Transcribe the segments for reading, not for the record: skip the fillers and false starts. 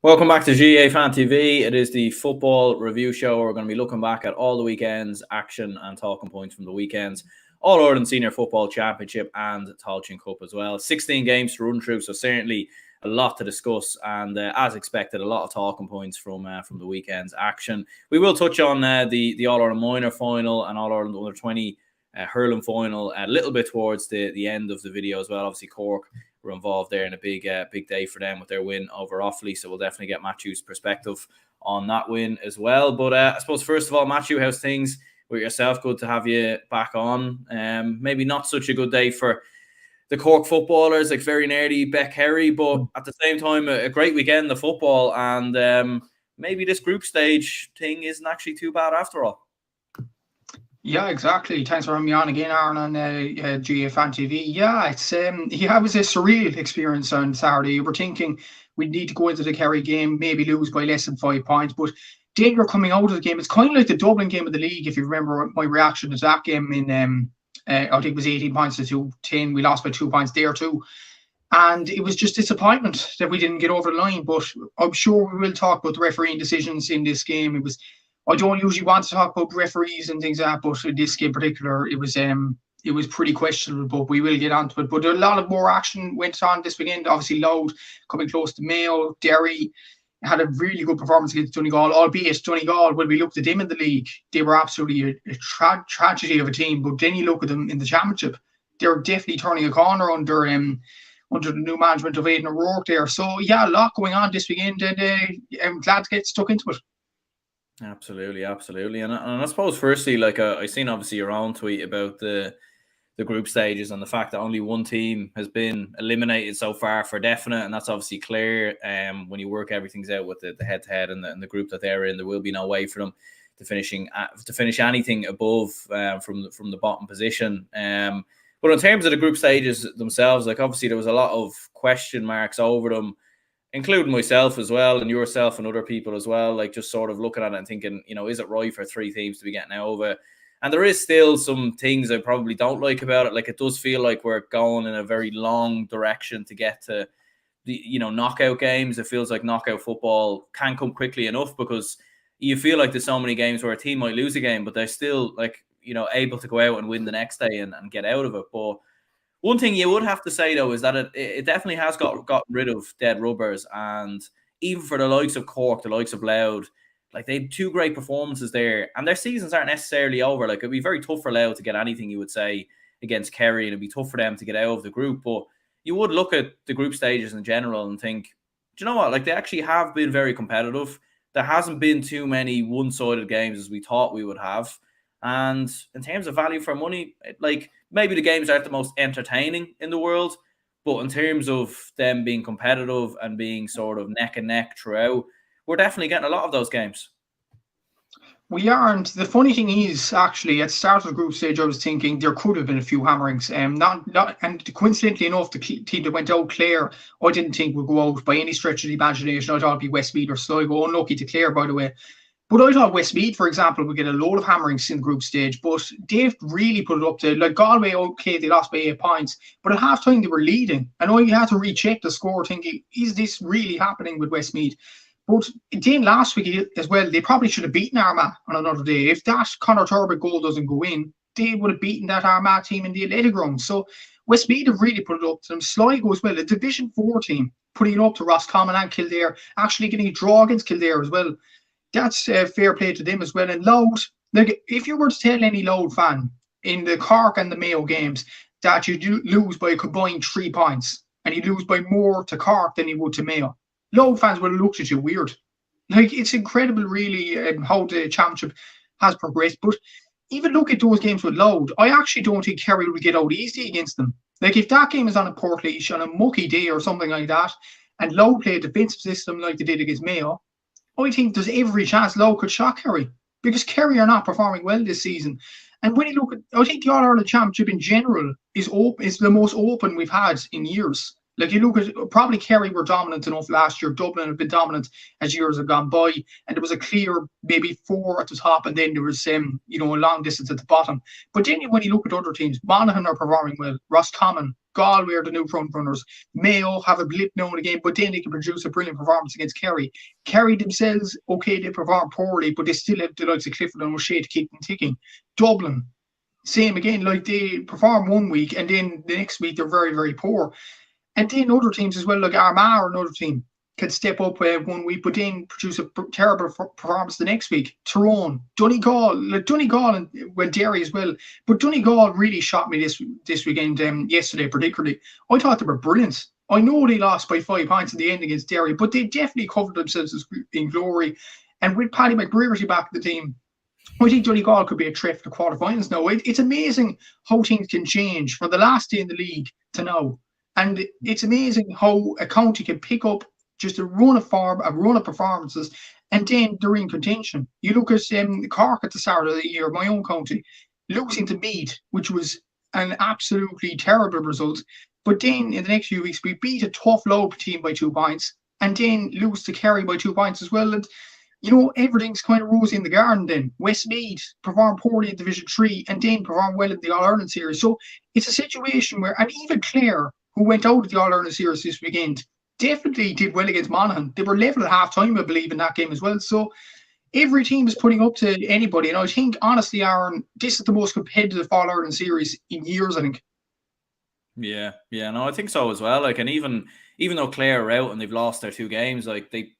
Welcome back to GA Fan TV. It is the football review show. We're going to be looking back at all the weekend's action and talking points from the weekends. All-Ireland Senior Football Championship and Tailteann Cup as well. 16 games to run through, so certainly a lot to discuss. And as expected, a lot of talking points from the weekend's action. We will touch on the All-Ireland Minor final and All-Ireland Under-20 Hurling final a little bit towards the end of the video as well. Obviously, Cork were involved there in a big day for them with their win over Offaly, so we'll definitely get Matthew's perspective on that win as well. But I suppose first of all, Matthew, how's things with yourself? Good to have you back on. Maybe not such a good day for the Cork footballers, like very nearly Mayo Kerry, but at the same time a great weekend of football, and maybe this group stage thing isn't actually too bad after all. Yeah, exactly. Thanks for having me on again, Aaron, on GA Fan TV. Yeah, it was a surreal experience on Saturday. You were thinking we'd need to go into the Kerry game, maybe lose by less than 5 points, but then you're coming out of the game. It's kind of like the Dublin game of the league, if you remember my reaction to that game in, I think it was 18 points to 10. We lost by 2 points there too. And it was just disappointment that we didn't get over the line, but I'm sure we will talk about the refereeing decisions in this game. I don't usually want to talk about referees and things like that, but in this game in particular, it was pretty questionable, but we will get onto it. But a lot of more action went on this weekend. Obviously, Louth coming close to Mayo. Derry had a really good performance against Donegal, albeit Donegal, when we looked at them in the league, they were absolutely a tragedy of a team. But then you look at them in the championship, they're definitely turning a corner under the new management of Aidan O'Rourke there. So, yeah, a lot going on this weekend, and I'm glad to get stuck into it. Absolutely. And I suppose firstly, like I seen obviously your own tweet about the group stages and the fact that only one team has been eliminated so far for definite, and that's obviously clear. When you work everything's out with the head-to-head and the group that they're in, there will be no way for them to finish anything above from the bottom position. But in terms of the group stages themselves, like obviously there was a lot of question marks over them, including myself as well, and yourself and other people as well, like just sort of looking at it and thinking, is it right for 3 teams to be getting over? And there is still some things I probably don't like about it. Like it does feel like we're going in a very long direction to get to the, knockout games. It feels like knockout football can come quickly enough because you feel like there's so many games where a team might lose a game, but they're still able to go out and win the next day and get out of it. But one thing you would have to say, though, is that it definitely has gotten rid of dead rubbers. And even for the likes of Cork, the likes of Louth, like they had 2 great performances there. And their seasons aren't necessarily over. Like it'd be very tough for Louth to get anything, you would say, against Kerry. And it'd be tough for them to get out of the group. But you would look at the group stages in general and think, do you know what? Like they actually have been very competitive. There hasn't been too many one-sided games as we thought we would have. And in terms of value for money, like maybe the games aren't the most entertaining in the world, but in terms of them being competitive and being sort of neck and neck throughout, we're definitely getting a lot of those games. We aren't. The funny thing is, actually, at the start of the group stage, I was thinking there could have been a few hammerings. And coincidentally enough, the team that went out, Clare, I didn't think would go out by any stretch of the imagination. I thought it'd be Westmeath or Sligo. Unlucky to Clare, by the way. But I thought Westmeath, for example, would get a load of hammerings in the group stage, but they've really put it up to, like Galway, okay, they lost by 8 points, but at half-time they were leading, and I had to recheck the score thinking, is this really happening with Westmeath? But then last week as well, they probably should have beaten Armagh on another day. If that Conor Turbitt goal doesn't go in, they would have beaten that Armagh team in the athletic ground. So Westmeath have really put it up to them. Sligo as well, a Division 4 team, putting it up to Roscommon and Kildare, actually getting a draw against Kildare as well. That's fair play to them as well. And Louth, like if you were to tell any Louth fan in the Cork and the Mayo games that you do lose by a combined 3 points and you lose by more to Cork than you would to Mayo, Louth fans would have looked at you weird. Like it's incredible, really, how the championship has progressed. But even look at those games with Louth. I actually don't think Kerry will get out easy against them. Like, if that game is on a Portlaoise on a mucky day or something like that, and Louth play a defensive system like they did against Mayo, I think there's every chance Louth could shock Kerry, because Kerry are not performing well this season. And when you look at, I think the All Ireland Championship in general is the most open we've had in years. Like, you look at, probably Kerry were dominant enough last year. Dublin have been dominant as years have gone by, and there was a clear maybe 4 at the top, and then there was a long distance at the bottom. But then when you look at other teams, Monaghan are performing well. Roscommon, Galway are the new front runners. Mayo have a blip now and again, but then they can produce a brilliant performance against Kerry. Kerry themselves, okay, they perform poorly, but they still have the likes of Clifford and O'Shea to keep them ticking. Dublin, same again, like, they perform one week and then the next week they're very, very poor. And then other teams as well, like Armagh or another team, can step up 1 week, but then produce a terrible performance the next week. Tyrone, Donegal, and Derry as well. But Donegal really shocked me this weekend, yesterday particularly. I thought they were brilliant. I know they lost by 5 points in the end against Derry, but they definitely covered themselves in glory. And with Paddy McBrearty back in the team, I think Donegal could be a threat for the quarterfinals now. It's amazing how things can change from the last day in the league to now. And it's amazing how a county can pick up just a run of form, a run of performances, and then they're in contention. You look at Cork at the start of the year, my own county, losing to Meath, which was an absolutely terrible result. But then in the next few weeks, we beat a tough Louth team by 2 points, and then lose to Kerry by 2 points as well. And everything's kind of rosy in the garden then. Westmeath performed poorly in Division 3 and then performed well in the All-Ireland series. So it's a situation where, and even Clare, who went out of the All-Ireland series this weekend, definitely did well against Monaghan. They were level at half-time, I believe, in that game as well. So every team is putting up to anybody. And I think, honestly, Aaron, this is the most competitive All-Ireland series in years, I think. Yeah, no, I think so as well. Like, and even though Clare are out and they've lost their 2 games, like they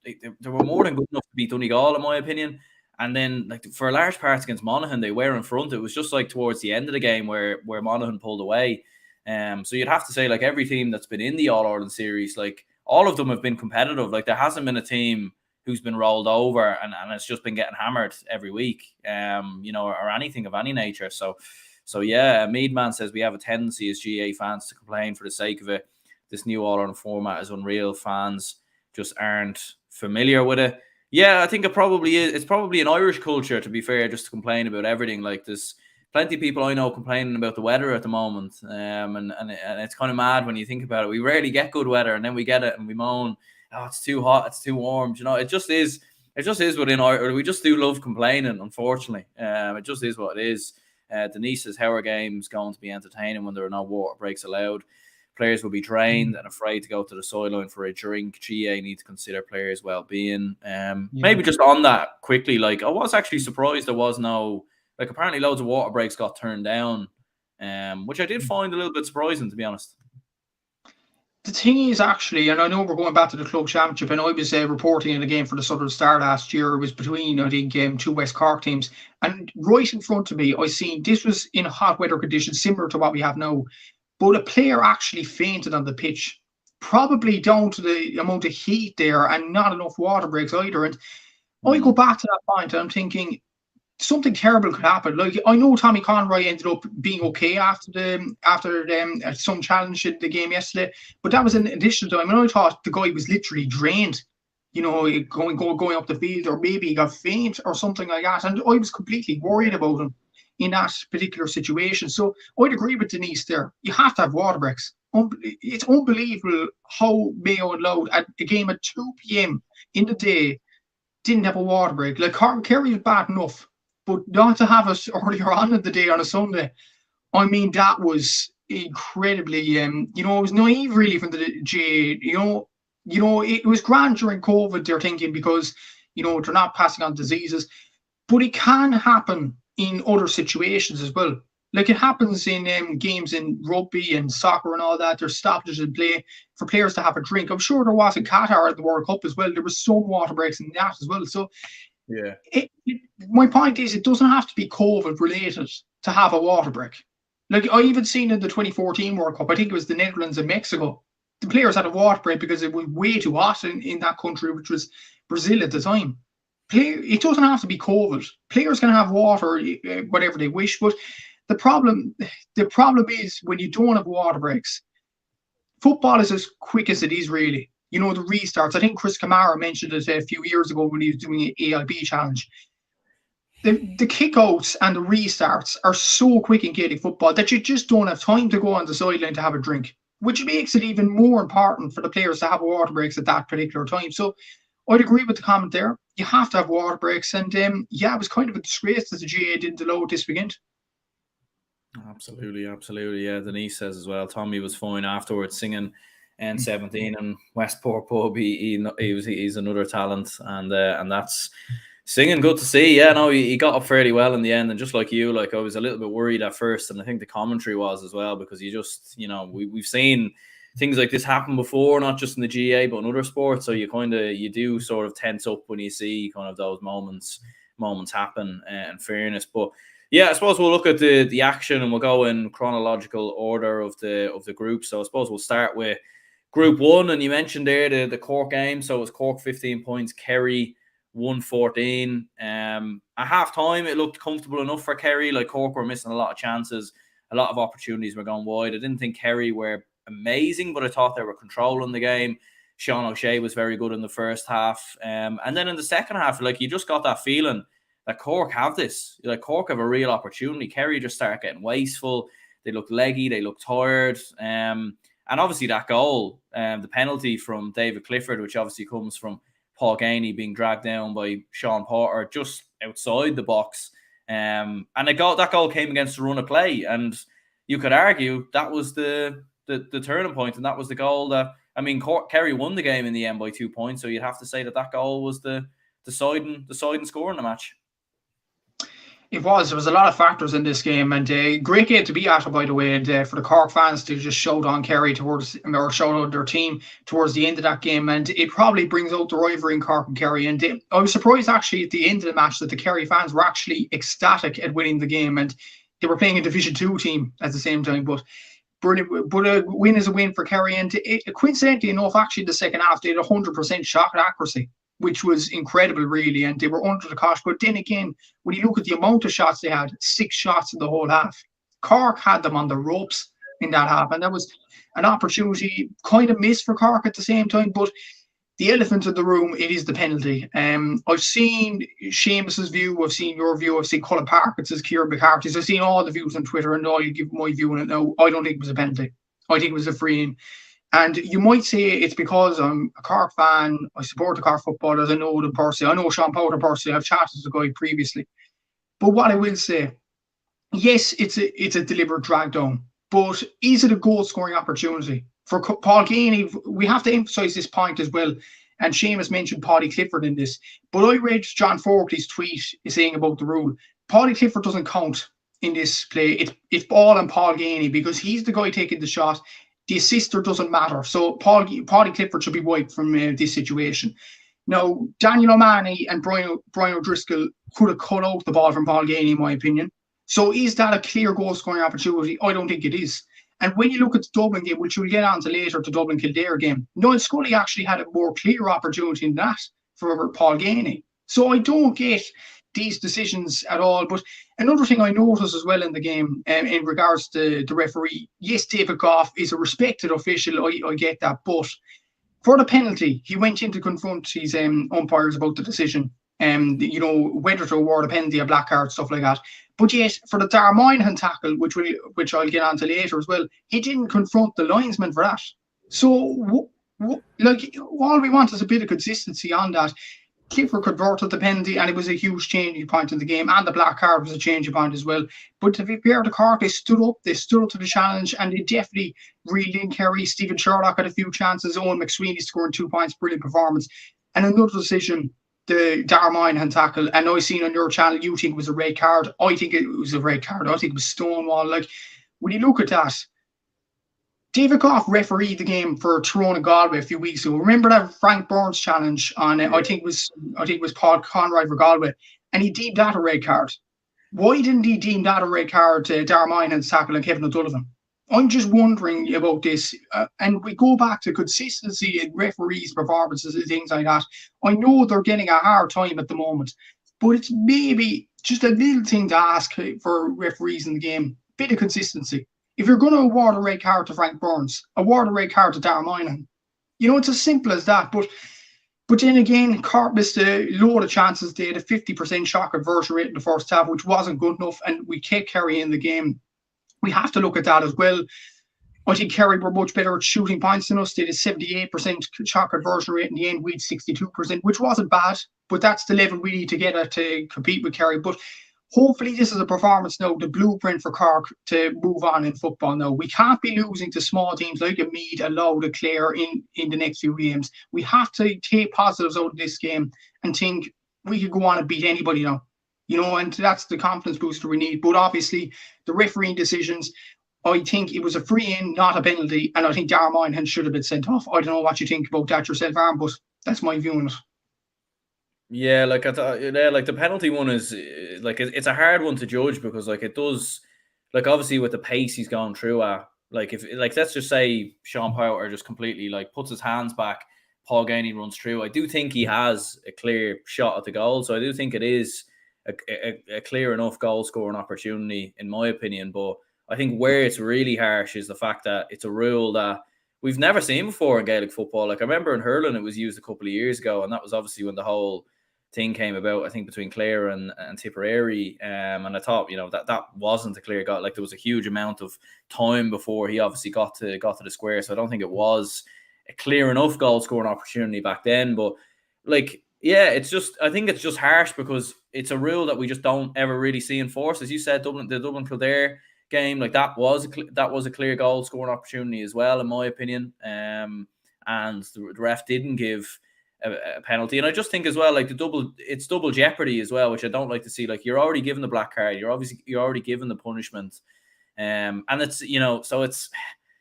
were more than good enough to beat Donegal, in my opinion. And then, like, for a large part against Monaghan, they were in front. It was just like towards the end of the game where Monaghan pulled away. So you'd have to say, like, every team that's been in the All-Ireland series, like, all of them have been competitive. Like, there hasn't been a team who's been rolled over and it's just been getting hammered every week, or anything of any nature. So yeah, Meadman says we have a tendency as GA fans to complain for the sake of it. This new All-Ireland format is unreal. Fans just aren't familiar with it. Yeah, I think it probably is. It's probably an Irish culture, to be fair, just to complain about everything. Like, there's plenty of people I know complaining about the weather at the moment, and it's kind of mad when you think about it. We rarely get good weather, and then we get it and we moan, "Oh, it's too hot, it's too warm." It just is. It just is within our. We just do love complaining, unfortunately. It just is what it is. Denise says, "How are games going to be entertaining when there are no water breaks allowed? Players will be drained and afraid to go to the sideline for a drink. GA need to consider players' well-being." Maybe just on that quickly, like, I was actually surprised there was no. Like, apparently loads of water breaks got turned down, which I did find a little bit surprising, to be honest. The thing is, actually, and I know we're going back to the club championship, and I was reporting in a game for the Southern Star last year. It was between, I think, 2 West Cork teams. And right in front of me, I seen this was in hot weather conditions, similar to what we have now. But a player actually fainted on the pitch, probably down to the amount of heat there and not enough water breaks either. And I go back to that point, and I'm thinking, something terrible could happen. Like, I know Tommy Conroy ended up being okay after some challenge in the game yesterday, but that was an additional time. And I thought the guy was literally drained, going up the field, or maybe he got faint or something like that. And I was completely worried about him in that particular situation. So I'd agree with Denise there. You have to have water breaks. It's unbelievable how Mayo and Louth at a game at 2 p.m. in the day didn't have a water break. Like, Kerry was bad enough, but not to have us earlier on in the day on a Sunday, I mean, that was incredibly, it was naive really from the GA. It was grand during COVID, they're thinking, because, they're not passing on diseases, but it can happen in other situations as well. Like, it happens in games in rugby and soccer and all that. There's stoppages in play for players to have a drink. I'm sure there was in Qatar at the World Cup as well. There was some water breaks in that as well. So, yeah, my point is, it doesn't have to be COVID related to have a water break. Like, I even seen in the 2014 World Cup, I think it was the Netherlands and Mexico, the players had a water break because it was way too hot in that country, which was Brazil at the time. It doesn't have to be COVID. Players can have water, whatever they wish. But the problem is when you don't have water breaks. Football is as quick as it is, really. The restarts. I think Chris Kamara mentioned it a few years ago when he was doing an AIB challenge. The kickouts and the restarts are so quick in Gaelic football that you just don't have time to go on the sideline to have a drink, which makes it even more important for the players to have water breaks at that particular time. So I'd agree with the comment there. You have to have water breaks. And it was kind of a disgrace that the GA didn't allow it this weekend. Absolutely. Yeah, Denise says as well, Tommy was fine afterwards singing N17 and Westport pub. He's another talent, and that's singing good to see. Yeah, no, he got up fairly well in the end, and just like you, like I was a little bit worried at first, and I think the commentary was as well, because you just, we've seen things like this happen before, not just in the GA but in other sports. So you do sort of tense up when you see kind of those moments happen. In fairness, but yeah, I suppose we'll look at the action, and we'll go in chronological order of the group. So I suppose we'll start with Group 1, and you mentioned there the Cork game. So it was Cork 15 points, Kerry 114. At half time, it looked comfortable enough for Kerry. Like, Cork were missing a lot of chances, a lot of opportunities were going wide. I didn't think Kerry were amazing, but I thought they were controlling the game. Sean O'Shea was very good in the first half. And then in the second half, like, you just got that feeling that Cork have this. Like, Cork have a real opportunity. Kerry just start getting wasteful. They look leggy. They look tired. And obviously that goal, the penalty from David Clifford, which obviously comes from Paul Gainey being dragged down by Sean Porter just outside the box. And that goal came against the run of play. And you could argue that was the turning point, and that was the goal that, Kerry won the game in the end by 2 points. So you'd have to say that goal was the deciding score in the match. It was. There was a lot of factors in this game, and great game to be at, by the way. And for the Cork fans to just shout on Kerry shout out their team towards the end of that game, and it probably brings out the rivalry in Cork and Kerry. And I was surprised actually at the end of the match that the Kerry fans were actually ecstatic at winning the game, and they were playing a Division 2 team at the same time. But brilliant. But a win is a win for Kerry, and coincidentally enough, actually the second half they had 100% shot accuracy, which was incredible, really, and they were under the cosh. But then again, when you look at the amount of shots they had, 6 shots in the whole half. Cork had them on the ropes in that half, and that was an opportunity kind of missed for Cork at the same time. But the elephant in the room, it is the penalty. I've seen Seamus's view, I've seen your view, I've seen Colin Parkinson's, Kieran McCarthy's, I've seen all the views on Twitter, and I'll give my view on it now. I don't think it was a penalty. I think it was a free-in. And you might say it's because I'm a Cork fan, I support the Cork footballers, I know them personally, I know Sean Powter personally, I've chatted to the guy previously. But what I will say, yes, it's a deliberate drag down, but is it a goal scoring opportunity? For Paul Gainey, we have to emphasise this point as well, and Seamus mentioned Paddy Clifford in this, but I read John Forkley's tweet saying about the rule. Paddy Clifford doesn't count in this play. It's all on Paul Gainey because he's the guy taking the shot. The assister doesn't matter. So Paddy Clifford should be wiped from this situation. Now, Daniel O'Mahony and Brian O'Driscoll could have cut out the ball from Paul Gainey, in my opinion. So is that a clear goal-scoring opportunity? I don't think it is. And when you look at the Dublin game, which we'll get on to later, the Dublin Kildare game, Noel Scully actually had a more clear opportunity than that for Paul Gainey. So I don't get these decisions at all. But another thing I noticed as well in the game, in regards to the referee, yes, David Goff is a respected official, I get that, but for the penalty, he went in to confront his umpires about the decision, whether to award a penalty, a black card, stuff like that. But yet, for the Dara Moynihan tackle, which I'll get on to later as well, he didn't confront the linesman for that. So, all we want is a bit of consistency on that. Clifford converted the penalty, and it was a huge changing point in the game, and the black card was a changing point as well. But to be fair to Cork, they stood up to the challenge, and they definitely reeled in Kerry. Stephen Sherlock had a few chances. Owen McSweeney scoring 2 points, brilliant performance. And another decision, the Dara Moynihan tackle, and I seen on your channel you think it was a red card. I think it was a red card. I think it was Stonewall. Like, when you look at that, David Goff refereed the game for Tyrone and Galway a few weeks ago. Remember that Frank Burns challenge on I think it was Paul Conroy for Galway, and he deemed that a red card. Why didn't he deem that a red card to Dara Moynihan's tackle and Kevin O'Donovan? I'm just wondering about this, and we go back to consistency in referees' performances and things like that. I know they're getting a hard time at the moment, but it's maybe just a little thing to ask for referees in the game: bit of consistency. If you're going to award a red card to Frank Burns, award a red card to Darren Moynihan. It's as simple as that. But then again, Cork missed a load of chances. They had a 50% shot conversion rate in the first half, which wasn't good enough, and we kept Kerry in the game. We have to look at that as well. I think Kerry were much better at shooting points than us. They had a 78% shot conversion rate in the end. We had 62%, which wasn't bad, but that's the level we need to get at to compete with Kerry. But hopefully this is a performance now, the blueprint for Cork to move on in football now. We can't be losing to small teams like a Meath, a Louth, a Clare in the next few games. We have to take positives out of this game and think we could go on and beat anybody now. And that's the confidence booster we need. But obviously, the refereeing decisions, I think it was a free-in, not a penalty, and I think Darren Moynihan should have been sent off. I don't know what you think about that yourself, Aaron, but that's my view on it. Yeah, like I thought, like the penalty one is like it's a hard one to judge because like it does, like obviously with the pace he's gone through at, like if like let's just say Sean Powter just completely like puts his hands back, Paul Gainey runs through. I do think he has a clear shot at the goal, so I do think it is a clear enough goal scoring opportunity in my opinion. But I think where it's really harsh is the fact that it's a rule that we've never seen before in Gaelic football. Like I remember in Hurling it was used a couple of years ago, and that was obviously when the whole thing came about, I think between Clare and Tipperary, and I thought that wasn't a clear goal. Like there was a huge amount of time before he obviously got to the square, so I don't think it was a clear enough goal scoring opportunity back then. But like yeah, I think it's just harsh because it's a rule that we just don't ever really see enforced. As you said, the Dublin Kildare game, like that was a clear goal scoring opportunity as well, in my opinion. And the ref didn't give a penalty, and I just think as well, like it's double jeopardy as well, which I don't like to see. Like you're already given the black card, you're already given the punishment, and it's so it's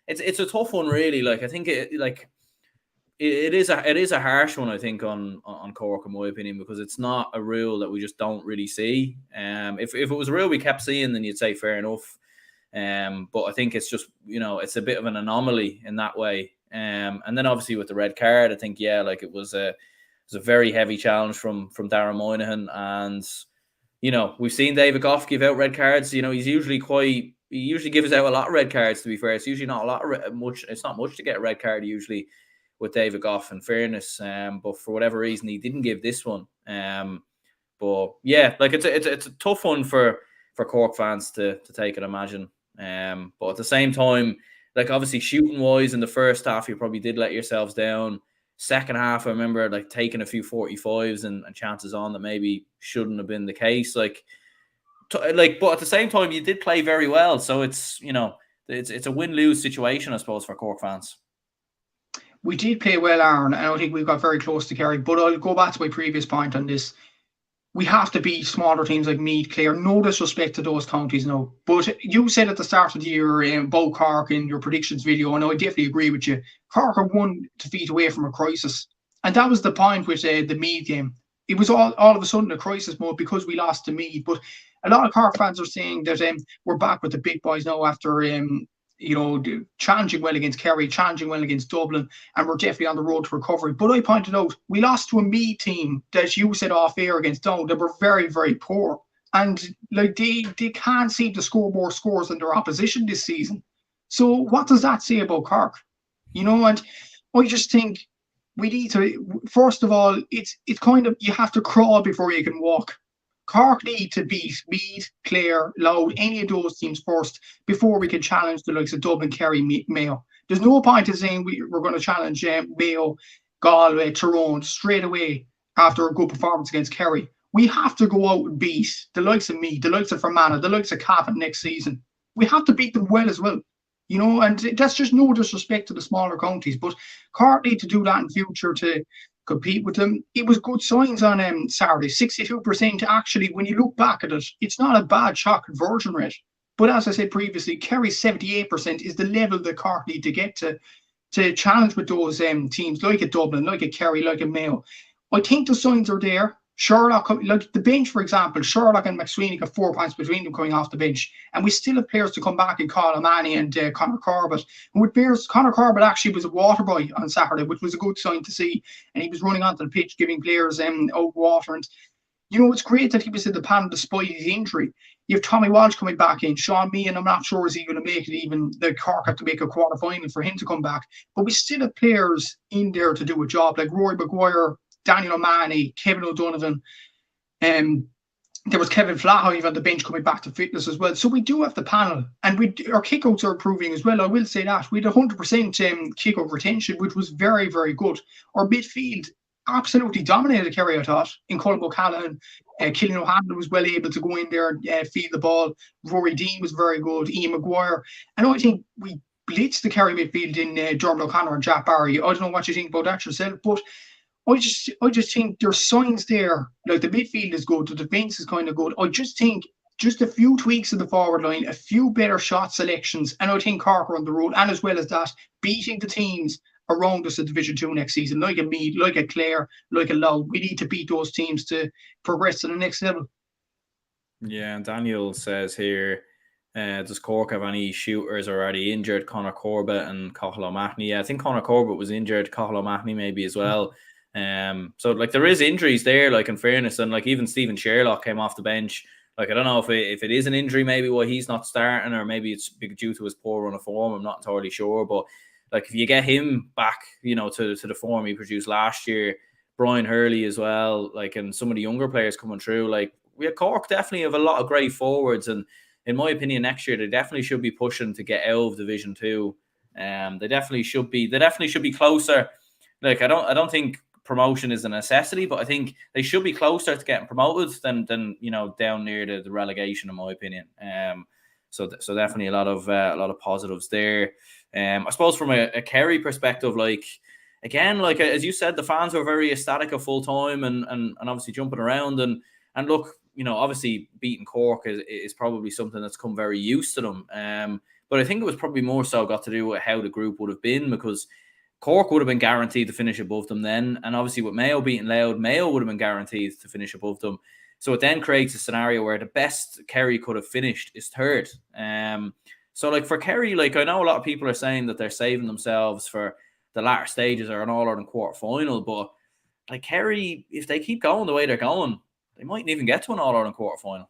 a tough one really. Like I think it is a harsh one, I think, on Cork, in my opinion, because it's not a rule that we just don't really see. If it was a rule we kept seeing, then you'd say fair enough. But I think it's just it's a bit of an anomaly in that way. And then obviously with the red card, I think like it was a very heavy challenge from Darren Moynihan, and we've seen David Goff give out red cards. He usually gives out a lot of red cards. To be fair, it's usually not much. It's not much to get a red card usually with David Goff, in fairness. But for whatever reason, he didn't give this one. But yeah, like it's a tough one for Cork fans to take, I'd imagine. But at the same time, like obviously shooting wise in the first half, you probably did let yourselves down. Second half, I remember like taking a few 45s and chances on that maybe shouldn't have been the case. But at the same time, you did play very well. So it's it's a win-lose situation, I suppose, for Cork fans. We did play well, Aaron. I don't think we got very close to Kerry, but I'll go back to my previous point on this. We have to beat smaller teams like Meath, Clare. No disrespect to those counties, no. But you said at the start of the year about Cork in your predictions video, and I definitely agree with you. Cork are one defeat away from a crisis. And that was the point with the Meath game. It was all of a sudden a crisis mode because we lost to Meath. But a lot of Cork fans are saying that we're back with the big boys now after challenging well against Kerry, challenging well against Dublin, and we're definitely on the road to recovery. But I pointed out, we lost to a Meath team that you said off air against Down that were very, very poor. And like they can't seem to score more scores than their opposition this season. So what does that say about Cork? And I just think we need to, first of all, it's kind of, you have to crawl before you can walk. Cork need to beat Meath, Clare, Louth, any of those teams first before we can challenge the likes of Dublin, Kerry, Mayo. There's no point in saying we're going to challenge Mayo, Galway, Tyrone straight away after a good performance against Kerry. We have to go out and beat the likes of Meath, the likes of Fermanagh, the likes of Cavan next season. We have to beat them well as well. And that's just no disrespect to the smaller counties, but Cork need to do that in future to compete with them. It was good signs on Saturday. 62% actually, when you look back at it, it's not a bad shot conversion rate. But as I said previously, Kerry's 78% is the level that Cork need to get to challenge with those teams like a Dublin, like a Kerry, like a Mayo. I think the signs are there. Sherlock, like the bench, for example, Sherlock and McSweeney got 4 points between them coming off the bench. And we still have players to come back in Colin O'Mahony and Conor Corbett. And with players, Conor Corbett actually was a water boy on Saturday, which was a good sign to see. And he was running onto the pitch, giving players out water. And, it's great that he was in the panel despite his injury. You have Tommy Walsh coming back in. Sean Meehan, I'm not sure is he going to make it. Even the Cork have to make a quarter final for him to come back. But we still have players in there to do a job, like Rory Maguire, Daniel O'Mahony, Kevin O'Donovan. There was Kevin Flaherty on the bench coming back to fitness as well. So we do have the panel, and our kickouts are improving as well. I will say that. We had 100% kickout retention, which was very, very good. Our midfield absolutely dominated Kerry, I thought, in Colin O'Callaghan. Killian O'Hanlon was well able to go in there and feed the ball. Rory Dean was very good. Ian Maguire. And I think we blitzed the Kerry midfield in Dermot O'Connor and Jack Barry. I don't know what you think about that yourself, but I just think there's signs there. Like the midfield is good, the defence is kind of good. I just think just a few tweaks in the forward line, a few better shot selections, and I think Cork are on the road. And as well as that, beating the teams around us at Division 2 next season, like a Meath, like a Clare, like a Louth. We need to beat those teams to progress to the next level. Yeah, and Daniel says here, does Cork have any shooters already injured? Conor Corbett and Cathal O'Mahony. Yeah, I think Conor Corbett was injured, Cathal O'Mahony maybe as well. So like there is injuries there, like in fairness, and like even Stephen Sherlock came off the bench. Like I don't know if it is an injury, maybe why he's not starting, or maybe it's due to his poor run of form. I'm not entirely sure, but like if you get him back, to the form he produced last year, Brian Hurley as well, like, and some of the younger players coming through, like we at Cork definitely have a lot of great forwards, and in my opinion, next year they definitely should be pushing to get out of Division 2. They definitely should be closer. Like I don't think promotion is a necessity, but I think they should be closer to getting promoted than down near the relegation, in my opinion. So definitely a lot of positives there. I suppose from a Kerry perspective, like again, like as you said, the fans were very ecstatic of full time and obviously jumping around and look, obviously beating Cork is probably something that's come very used to them. But I think it was probably more so got to do with how the group would have been, because Cork would have been guaranteed to finish above them then. And obviously with Mayo beating Louth, Mayo would have been guaranteed to finish above them. So it then creates a scenario where the best Kerry could have finished is third. So like for Kerry, like I know a lot of people are saying that they're saving themselves for the latter stages or an All-Ireland quarter final, but like Kerry, if they keep going the way they're going, they mightn't even get to an All-Ireland quarter final.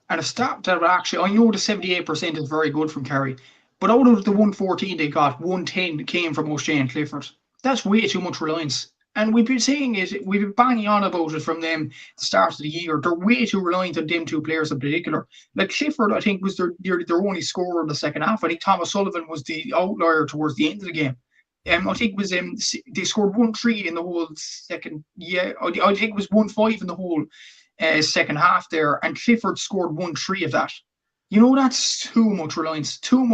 And a stat that actually, I know the 78% is very good from Kerry, but out of the 114 they got, 110 came from O'Shea and Clifford. That's way too much reliance. And we've been saying it, we've been banging on about it from them at the start of the year. They're way too reliant on them two players in particular. Like Clifford, I think, was their only scorer in the second half. I think Thomas Sullivan was the outlier towards the end of the game. I think it was they scored 1-3 in the whole second. Yeah, I think it was 1-5 in the whole second half there, and Clifford scored 1-3 of that. That's too much reliance on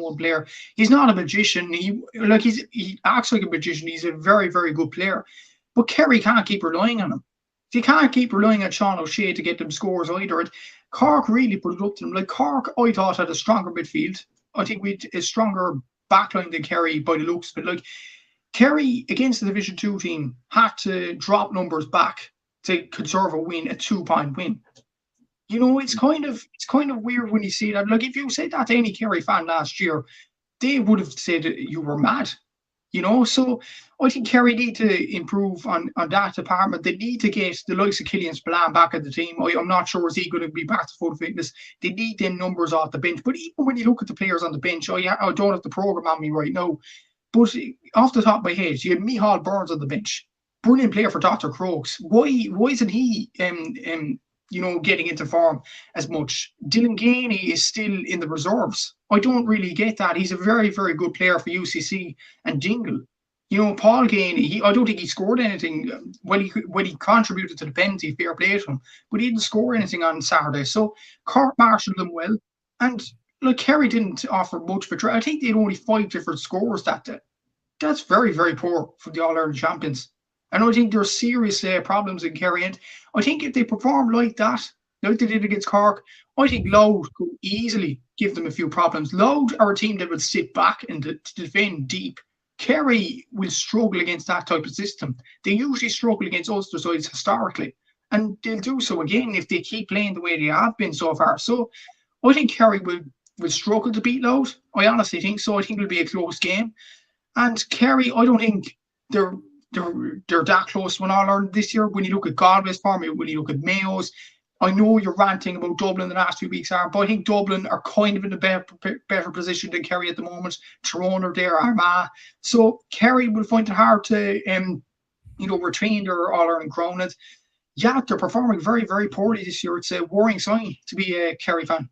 one player. He's not a magician. He acts like a magician. He's a very, very good player. But Kerry can't keep relying on him. They can't keep relying on Sean O'Shea to get them scores either. Cork really put it up to them. Like Cork, I thought, had a stronger midfield. I think we had a stronger backline than Kerry by the looks. But like Kerry, against the Division 2 team, had to drop numbers back to conserve a win, a 2-point win. It's kind of weird when you see that. Like if you said that to any Kerry fan last year, they would have said you were mad. So I think Kerry need to improve on that department. They need to get the likes of Killian Spillane back at the team. I'm not sure is he going to be back to full fitness. They need them numbers off the bench. But even when you look at the players on the bench, I don't have the program on me right now, but off the top of my head, you had Micheál Burns on the bench, brilliant player for Dr. Crokes. Why isn't he getting into form as much? Dylan Gainey is still in the reserves. I don't really get that. He's a very, very good player for UCC and Dingle. Paul Gainey, I don't think he scored anything. When he contributed to the penalty, fair play to him, but he didn't score anything on Saturday. So Cork marshalled them well. And like Kerry didn't offer much for try. I think they had only 5 different scores that day. That's very, very poor for the All-Ireland champions. And I think there's serious problems in Kerry. And I think if they perform like that, like they did against Cork, I think Louth could easily give them a few problems. Louth are a team that would sit back and to defend deep. Kerry will struggle against that type of system. They usually struggle against Ulster sides historically, and they'll do so again if they keep playing the way they have been so far. So I think Kerry will struggle to beat Louth. I honestly think so. I think it'll be a close game. And Kerry, I don't think they're that close to an All-Ireland this year. When you look at Galway's form, when you look at Mayo's, I know you're ranting about Dublin the last 2 weeks, but I think Dublin are kind of in a better position than Kerry at the moment. Tyrone are there, Armagh. So Kerry will find it hard to, retain their All-Ireland crown. And yeah, they're performing very, very poorly this year. It's a worrying sign to be a Kerry fan.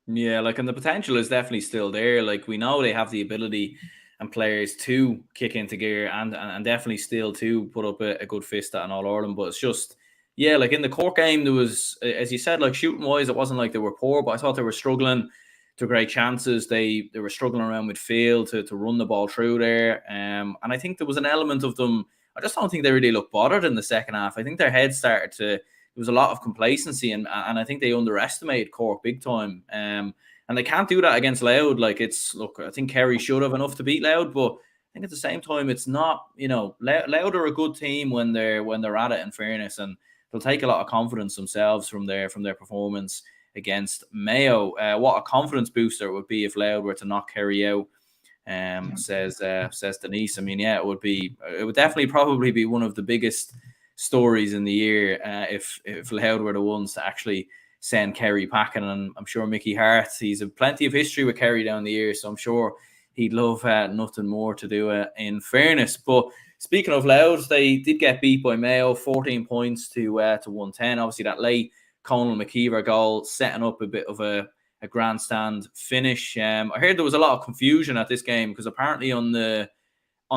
Yeah, and the potential is definitely still there. We know they have the ability and players to kick into gear and definitely still to put up a good fist at an All-Ireland. But it's just, yeah, in the Cork game, there was, as you said, shooting-wise, it wasn't like they were poor, but I thought they were struggling to great chances. They were struggling around midfield to run the ball through there. And I think there was an element of them, I just don't think they really looked bothered in the second half. I think their head started to, there was a lot of complacency, and I think they underestimated Cork big time. And they can't do that against Louth. I think Kerry should have enough to beat Louth, but I think at the same time, it's not, Louth are a good team when they're at it, in fairness, and they'll take a lot of confidence themselves from their performance against Mayo. What a confidence booster it would be if Louth were to knock Kerry out. Says Denise. I mean, yeah, it would definitely probably be one of the biggest stories in the year if Louth were the ones to actually send Kerry packing. And I'm sure Mickey Hart, he's had plenty of history with Kerry down the years, so I'm sure he'd love nothing more to do it, in fairness. But speaking of Louth, they did get beat by Mayo, 14 points to 110. Obviously, that late Conal McKeever goal setting up a bit of a grandstand finish. I heard there was a lot of confusion at this game because apparently on the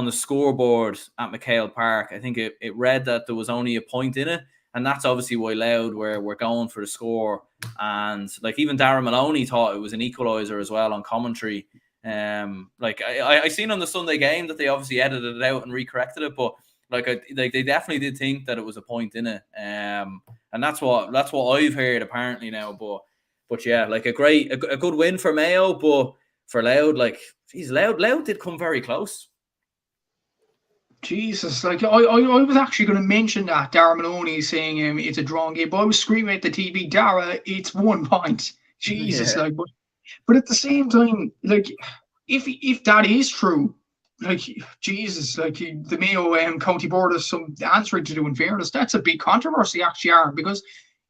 scoreboard at McHale Park, I think it read that there was only a point in it, and that's obviously why Louth were going for the score. And even Darren Maloney thought it was an equaliser as well on commentary. I seen on the Sunday game that they obviously edited it out and recorrected it, but they definitely did think that it was a point in it. And that's what I've heard apparently now. But yeah, a good win for Mayo, but for Louth, Louth did come very close. Jesus, I was actually going to mention that Dara Maloney saying it's a drawn game, but I was screaming at the TV, Dara, it's 1 point. Jesus, yeah. But at the same time, if that is true, Jesus, the Mayo County Board has some answering to do. In fairness, that's a big controversy actually, Aaron, because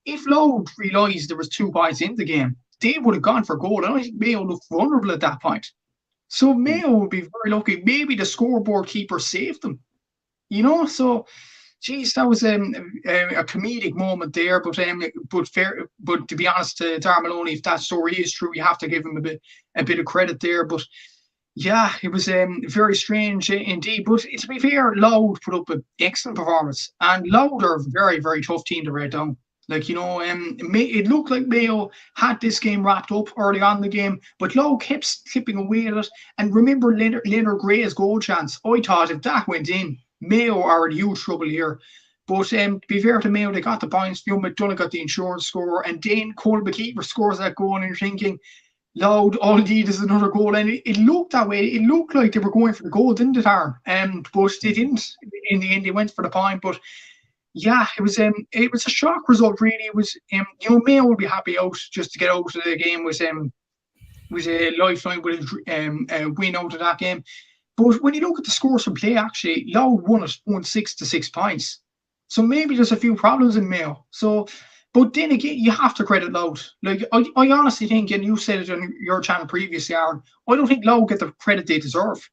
if Louth realised there was 2 points in the game, they would have gone for goal, and I think Mayo looked vulnerable at that point. So Mayo would be very lucky. Maybe the scoreboard keeper saved them. So geez, that was a comedic moment there. But to be honest, to Darren Maloney, if that story is true, you have to give him a bit of credit there. But yeah, it was very strange indeed. But to be fair, Louth put up an excellent performance, and Louth are a very, very tough team to break down. It looked like Mayo had this game wrapped up early on in the game, but Louth kept slipping away at it. And remember Leonard Gray's goal chance. I thought if that went in, Mayo are in huge trouble here. But to be fair to Mayo, they got the points. Phil McDonough got the insurance score, and then Cole McKeever scores that goal, and you're thinking, Louth, all they need is another goal. And it looked that way. It looked like they were going for the goal, didn't it, Aaron? But they didn't. In the end, they went for the point. But yeah, it was a shock result, really. It was Mayo would be happy out just to get out of the game was a lifeline with a win out of that game. But when you look at the scores from play, actually, Louth won 6 to 6 points. So maybe there's a few problems in Mayo. But then again, you have to credit Louth. I honestly think, and you said it on your channel previously, Aaron, I don't think Louth get the credit they deserve.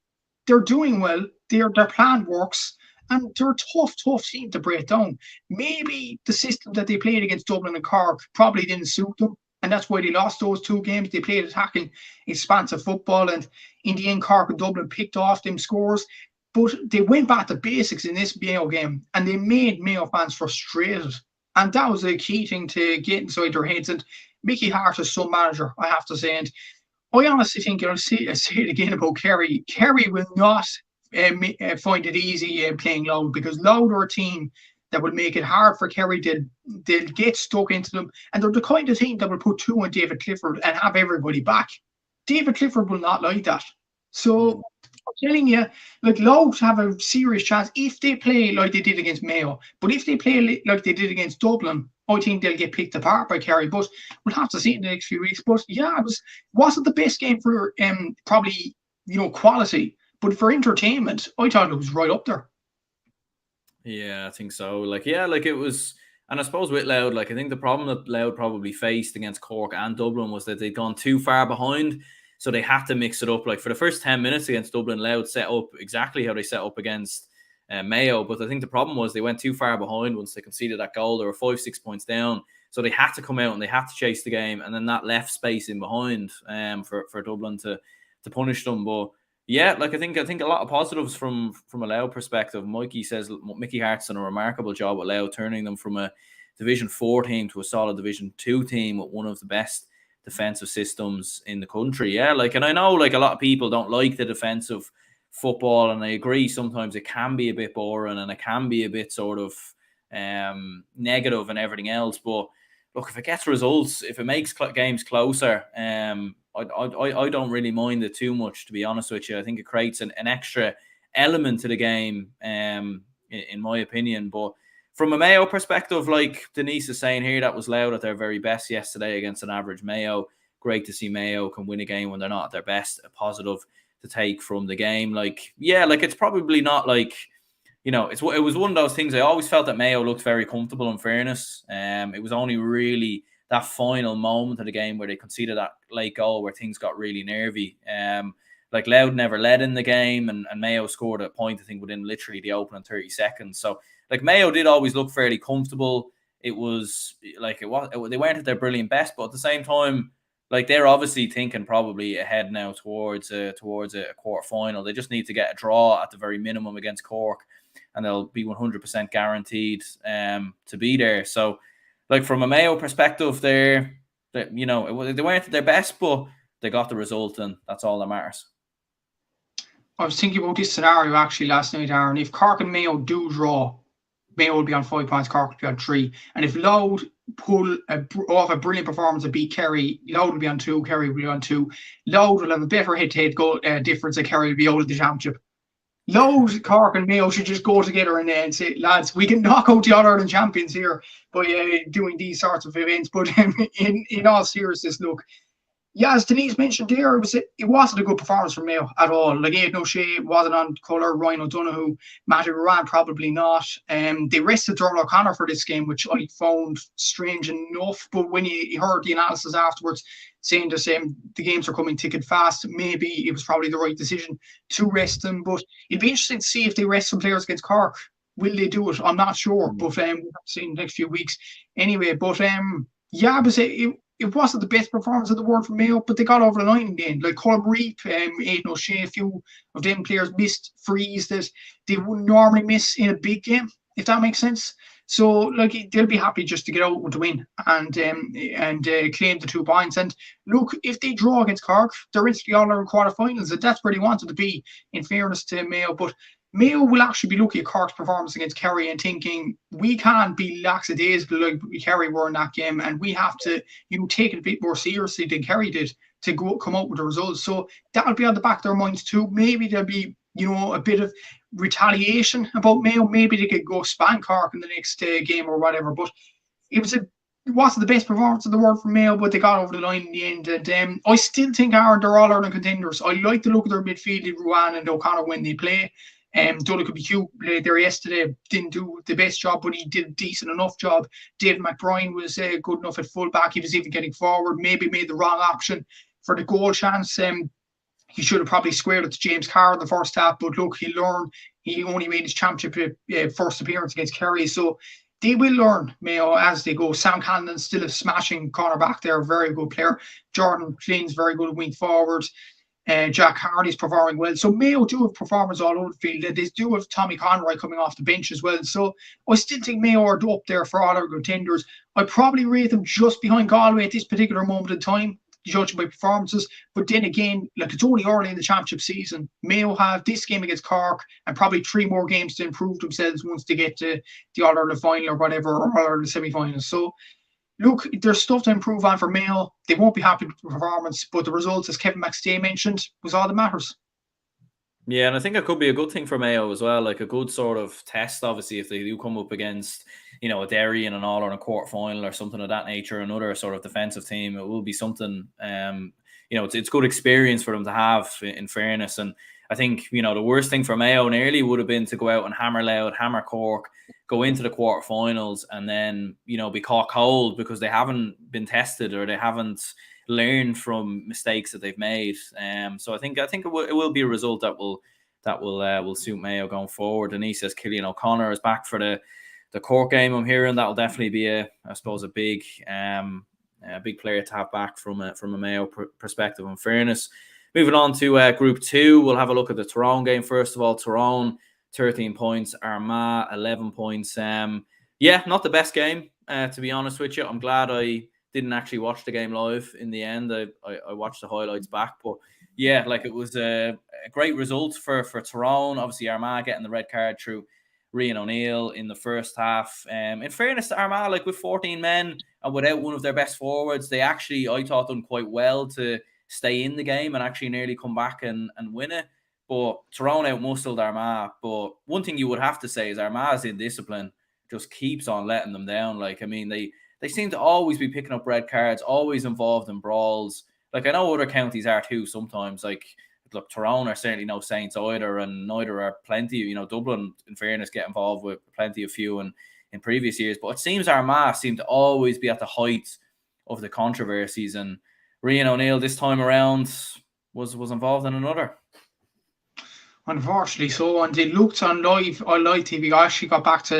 They're doing well. Their plan works. And they're a tough team to break down. Maybe the system that they played against Dublin and Cork probably didn't suit them, and that's why they lost those 2 games. They played attacking, expansive football, and in the end, Cork and Dublin picked off them scores. But they went back to basics in this Mayo game, and they made Mayo fans frustrated. And that was a key thing to get inside their heads. And Mickey Hart is some manager, I have to say. And I honestly think, I'll say it again about Kerry. Kerry will not find it easy playing Louth, because Louth are a team that will make it hard for Kerry. They'll get stuck into them, and they're the kind of team that will put 2 on David Clifford and have everybody back. David Clifford will not like that. So I'm telling you, like Louth have a serious chance if they play like they did against Mayo. But if they play like they did against Dublin, I think they'll get picked apart by Kerry. But we'll have to see in the next few weeks. But yeah, wasn't the best game for probably quality, but for entertainment, I thought it was right up there. Yeah, I think so. Like, yeah, like it was. And I suppose with Louth, like I think the problem that Louth probably faced against Cork and Dublin was that they'd gone too far behind. So they had to mix it up. Like for the first 10 minutes against Dublin, Louth set up exactly how they set up against Mayo. But I think the problem was they went too far behind once they conceded that goal. They were 5-6 points down. So they had to come out and they had to chase the game. And then that left space in behind for Dublin to punish them. But yeah, like I think a lot of positives from a Louth perspective. Mikey says Mickey Hart's done a remarkable job at Louth, turning them from a Division 4 team to a solid Division 2 team with one of the best defensive systems in the country. Yeah, like, and I know like a lot of people don't like the defensive football, and I agree sometimes it can be a bit boring and it can be a bit sort of negative and everything else. But look, if it gets results, if it makes games closer, I don't really mind it too much, to be honest with you. I think it creates an extra element to the game, in my opinion. But from a Mayo perspective, like Denise is saying here, that was Louth at their very best yesterday against an average Mayo. Great to see Mayo can win a game when they're not at their best. A positive to take from the game. Like, yeah, like it's probably not like, it was one of those things. I always felt that Mayo looked very comfortable, in fairness. It was only really that final moment of the game where they conceded that late goal where things got really nervy. Like Louth never led in the game, and Mayo scored a point, I think, within literally the opening 30 seconds. So like Mayo did always look fairly comfortable. It was like they weren't at their brilliant best, but at the same time, like they're obviously thinking probably ahead now towards a quarter final. They just need to get a draw at the very minimum against Cork, and they'll be 100% guaranteed to be there. So, like from a Mayo perspective, they weren't at their best, but they got the result, and that's all that matters. I was thinking about this scenario actually last night, Aaron. If Cork and Mayo do draw, Mayo will be on 5 points, Cork will be on 3. And if Louth pull off a brilliant performance and beat Kerry, Louth will be on 2, Kerry will be on 2. Louth will have a better head-to-head goal difference, and Kerry will be out of the championship. Louth, Cork and Mayo should just go together and say, lads, we can knock out the All-Ireland champions here by doing these sorts of events. But in all seriousness, look, yeah, as Denise mentioned there, it wasn't a good performance from Mayo at all. Like, Aidan O'Shea wasn't on colour, Ryan O'Donoghue, Matthew Moran probably not. They rested Dermot O'Connor for this game, which I found strange enough. But when you heard the analysis afterwards saying the games are coming thick and fast, maybe it was probably the right decision to rest them. But it'd be interesting to see if they rest some players against Cork. Will they do it? I'm not sure, but we'll have to see in the next few weeks. Anyway, but yeah, it wasn't the best performance of the world from Mayo, but they got over the line in the end. Like Colm Reap, Aidan O'Shea, a few of them players missed frees that they wouldn't normally miss in a big game, if that makes sense. So, like, they'll be happy just to get out with the win and claim the 2 points. And look, if they draw against Cork, they're into the All-Ireland quarterfinals, and that's where they wanted to be, in fairness to Mayo. But Mayo will actually be looking at Cork's performance against Kerry and thinking, we can't be lackadaisical like Kerry were in that game, and we have to take it a bit more seriously than Kerry did to come out with the results. So that'll be on the back of their minds too. Maybe there'll be a bit of retaliation about Mayo. Maybe they could go span Cork in the next game or whatever. But it wasn't the best performance in the world from Mayo, but they got over the line in the end. And I still think they're All-Ireland contenders. I like the look of their midfield in Ruan and O'Connor when they play. Donegal Hugh played there yesterday, didn't do the best job, but he did a decent enough job. David McBride was good enough at fullback. He was even getting forward, maybe made the wrong option for the goal chance. He should have probably squared it to James Carr in the first half, but look, he learned. He only made his championship first appearance against Kerry, so they will learn, Mayo, as they go. Sam Cannon's still a smashing cornerback there, very good player. Jordan Flynn's very good at wing forward. Jack Hardy's performing well. So Mayo do have performers all over the field. They do have Tommy Conroy coming off the bench as well. So I still think Mayo are up there for all our contenders. I probably rate them just behind Galway at this particular moment in time, judging by performances. But then again, like, it's only early in the championship season. Mayo have this game against Cork and probably 3 more games to improve themselves once they get to the All-Ireland final or whatever, or All-Ireland semi-finals. So look, there's stuff to improve on for Mayo. They won't be happy with the performance, but the results, as Kevin McStay mentioned, was all that matters. Yeah, and I think it could be a good thing for Mayo as well, like a good sort of test, obviously, if they do come up against, a Derry in an All or a quarter final or something of that nature, another sort of defensive team. It will be something, it's good experience for them to have, in fairness. And I think, the worst thing for Mayo nearly would have been to go out and hammer Louth, hammer Cork, go into the quarterfinals, and then, be caught cold because they haven't been tested or they haven't learn from mistakes that they've made. So I think it will be a result that will suit Mayo going forward. And he says Killian O'Connor is back for the Cork game. I'm hearing that'll definitely be a big player to have back from a Mayo perspective. In fairness, moving on to Group 2, we'll have a look at the Tyrone game first of all. Tyrone 13 points, Armagh 11 points. Not the best game, to be honest with you. I'm glad I didn't actually watch the game live in the end. I watched the highlights back. But yeah, like it was a great result for Tyrone. Obviously, Armagh getting the red card through Rian O'Neill in the first half. In fairness to Armagh, like with 14 men and without one of their best forwards, they actually, I thought, done quite well to stay in the game and actually nearly come back and win it. But Tyrone outmuscled Armagh. But one thing you would have to say is Armagh's Indescipline just keeps on letting them down. Like, I mean, they seem to always be picking up red cards, always involved in brawls. Like, I know other counties are too sometimes. Like, look, Tyrone are certainly no saints either, and neither are plenty. Dublin, in fairness, get involved with plenty of few in previous years. But it seems Armagh seem to always be at the height of the controversies. And Rian O'Neill this time around was involved in another. Unfortunately, so, and it looked on live TV. I actually got back to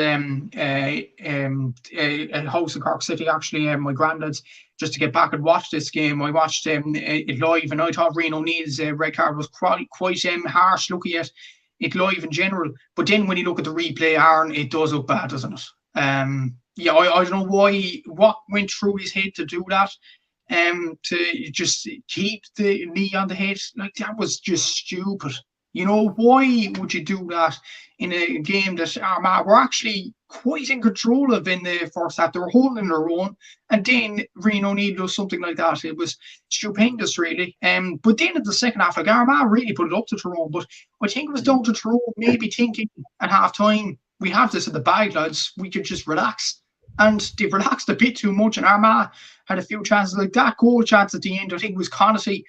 house in Cork City. Actually, my granddad's, just to get back and watch this game. I watched it live, and I thought Rian O'Neill's red card was quite harsh. Looking at it live in general, but then when you look at the replay, Aaron, it does look bad, doesn't it? I don't know what went through his head to do that. To just keep the knee on the head, like that was just stupid. Why would you do that in a game that Armagh were actually quite in control of in the first half? They were holding their own, and then Rian O'Neill does something like that. It was stupendous, really. But then in the second half, like Armagh really put it up to Tyrone, but I think it was down to Tyrone maybe thinking at half time, we have this in the bag, lads, we could just relax. And they've relaxed a bit too much, and Armagh had a few chances like that goal chance at the end. I think it was Connaughty,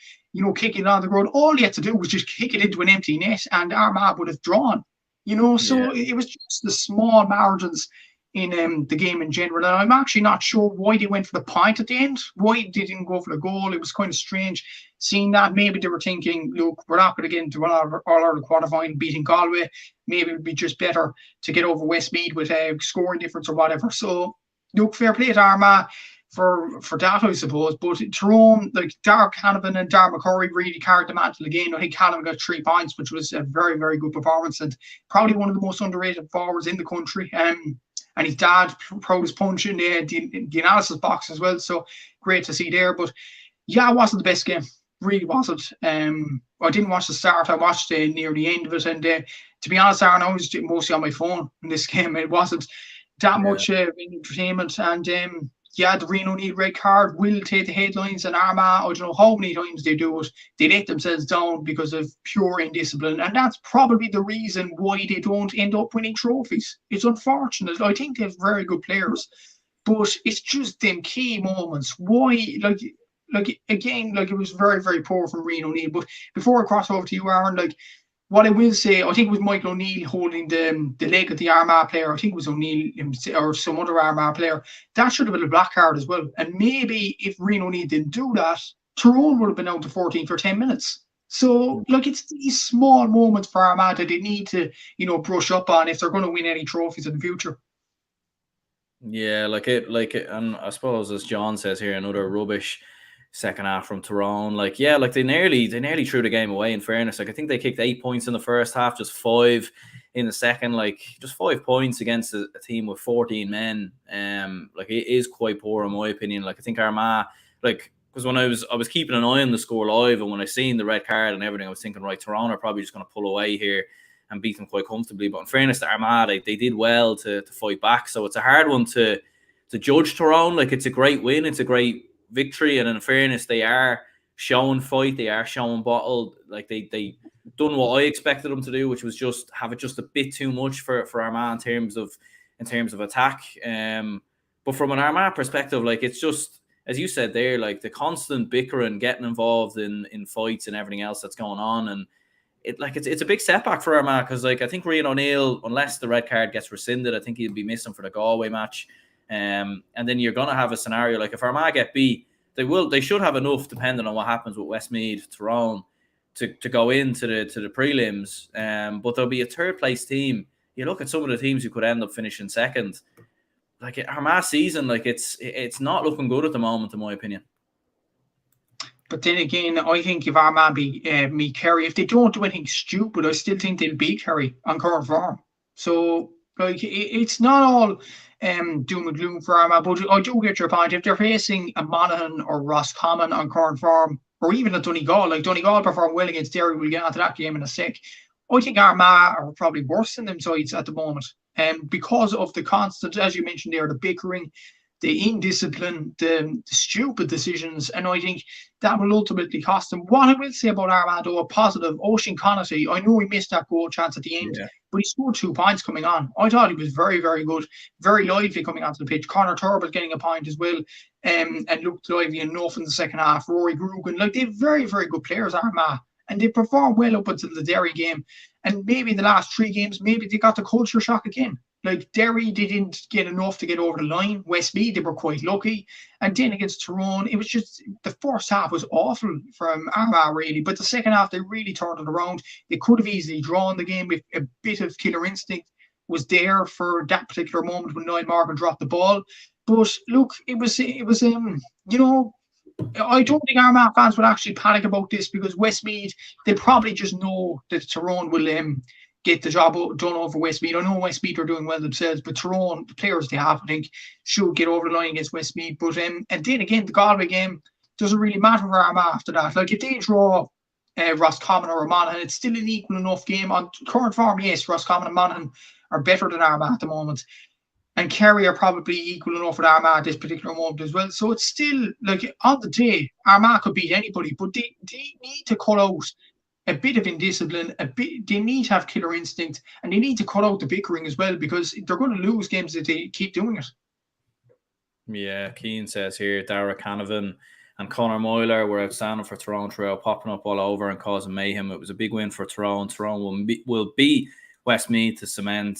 kicking it on the road. All he had to do was just kick it into an empty net, and Armagh would have drawn. So it was just the small margins in the game in general. And I'm actually not sure why they went for the point at the end. Why they didn't go for the goal? It was kind of strange seeing that. Maybe they were thinking, look, we're not going to get into all our quarterfinal beating Galway. Maybe it would be just better to get over Westmeath with a scoring difference or whatever. So, look, fair play to Armagh for that, I suppose. But Tyrone, like Dark Canavan and Darmagh Curry really carried the mantle again. I think Canavan got 3 points, which was a very, very good performance, and probably one of the most underrated forwards in the country. And his dad, proudest punch in the analysis box as well. So great to see there. But yeah, it wasn't the best game. Really wasn't. I didn't watch the start. I watched near the end of it. And to be honest, Aaron, I was mostly on my phone in this game. It wasn't that much entertainment. And the Rian O'Neill red card will take the headlines, and Armagh, I don't know how many times they do it, they let themselves down because of pure indiscipline, and that's probably the reason why they don't end up winning trophies. It's unfortunate. I think they have very good players, but it's just them key moments. Why, again, it was very, very poor from Rian O'Neill. But before I cross over to you, Aaron, what I will say, I think it was Michael O'Neill holding the leg of the Armagh player. I think it was O'Neill or some other Armagh player. That should have been a black card as well. And maybe if Rian O'Neill didn't do that, Tyrone would have been out to 14 for 10 minutes. So, it's these small moments for Armagh that they need to, brush up on if they're going to win any trophies in the future. Yeah, and I suppose, as John says here, another rubbish second half from Tyrone. They nearly threw the game away, in fairness. I think they kicked 8 points in the first half, just 5 in the second. Just 5 points against a team with 14 men. It is quite poor in my opinion. I think Armagh, because when I was keeping an eye on the score live, and when I seen the red card and everything, I was thinking, right, Tyrone are probably just going to pull away here and beat them quite comfortably. But in fairness to Armagh, they did well to fight back. So it's a hard one to judge Tyrone. It's a great win. It's a great victory, and in fairness, they are showing fight, they are showing bottle. They done what I expected them to do, which was just have it just a bit too much for Armagh in terms of attack. But from an Armagh perspective, like it's just, as you said there, like the constant bickering, getting involved in fights and everything else that's going on, and it's a big setback for Armagh because like I think Rian O'Neill, unless the red card gets rescinded, I think he'll be missing for the Galway match. And then you're gonna have a scenario like if Armagh get beat, they should have enough, depending on what happens with Westmeath, Tyrone, to go into the prelims. But there'll be a third place team. You look at some of the teams who could end up finishing second. Like Armagh season, like it's not looking good at the moment, in my opinion. But then again, I think if Armagh meet Kerry, if they don't do anything stupid, I still think they'll beat Kerry on current form. So like it's not all doom and gloom for Armagh, but I do get your point. If they're facing a Monaghan or Roscommon on current form, or even a Donegal, like Donegal performed well against Derry, we'll get onto that game in a sec. I think Armagh are probably worse than them sides at the moment. Because of the constant, as you mentioned there, the bickering, the indiscipline, the stupid decisions, and I think that will ultimately cost them. What I will say about Armagh, though, a positive, Oisin Connaughton, I know he missed that goal chance at the end, but he scored 2 points coming on. I thought he was very, very good, very lively coming onto the pitch. Conor Turbitt getting a point as well, and looked lively enough in the second half. Rory Grugan, like they're very, very good players, Armagh, and they performed well up until the Derry game. And maybe in the last 3 games, maybe they got the culture shock again. Like Derry, they didn't get enough to get over the line. Westmeath, they were quite lucky. And then against Tyrone, it was just, the first half was awful from Armagh, really. But the second half, they really turned it around. They could have easily drawn the game if a bit of killer instinct was there for that particular moment when Niall Morgan dropped the ball. But look, it was you know, I don't think Armagh fans would actually panic about this because Westmeath, they probably just know that Tyrone will get the job done over Westmeath. I know Westmeath are doing well themselves, but Tyrone, the players they have, I think, should get over the line against Westmeath. But and then again, the Galway game doesn't really matter for Armagh after that. Like if they draw Roscommon or Monaghan, it's still an equal enough game. On current form, yes, Roscommon and Monaghan are better than Armagh at the moment. And Kerry are probably equal enough with Armagh at this particular moment as well. So it's still, like, on the day, Armagh could beat anybody, but they need to cut out a bit of indiscipline, they need to have killer instinct, and they need to cut out the bickering as well, because they're going to lose games if they keep doing it. Yeah, Keane says here, Dara Canavan and Conor Moyler were outstanding for Tyrone throughout, popping up all over and causing mayhem. It was a big win for Tyrone. Tyrone will beat Westmeath to cement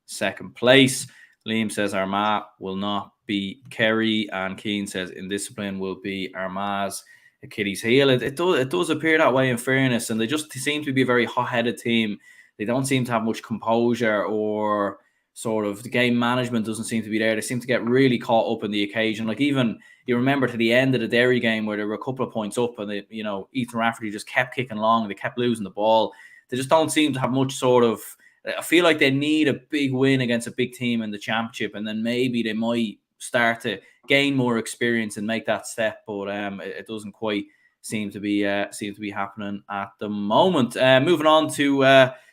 second place. Liam says Armagh will not beat Kerry, and Keane says Indescipline will be Armagh's Achilles heel. It does appear that way, in fairness, and they just seem to be a very hot-headed team. They don't seem to have much composure, or sort of the game management doesn't seem to be there. They seem to get really caught up in the occasion. Like, even you remember to the end of the Derry game where they were a couple of points up, and Ethan Rafferty just kept kicking along, and they kept losing the ball. They just don't seem to have much sort of. I feel like they need a big win against a big team in the championship, and then maybe they might start to gain more experience and make that step. But it doesn't quite seem to be happening at the moment. Moving on to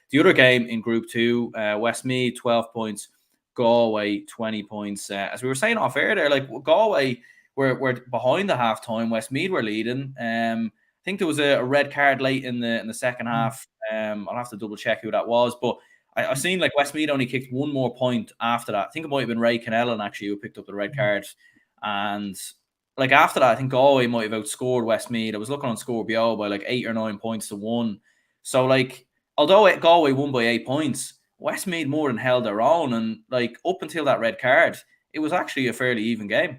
the other game in Group 2, Westmeath 12 points, Galway 20 points. As we were saying off air there, like Galway were behind the half time, Westmeath were leading. I think there was a red card late in the second half. I'll have to double check who that was, but I've seen like Westmeath only kicked one more point after that. I think it might have been Ray Kennellan actually who picked up the red card. And like after that, I think Galway might have outscored Westmeath. I was looking on Score BO by like 8 or 9 points to 1. So like, although Galway won by 8 points, Westmeath more than held their own. And like up until that red card, it was actually a fairly even game.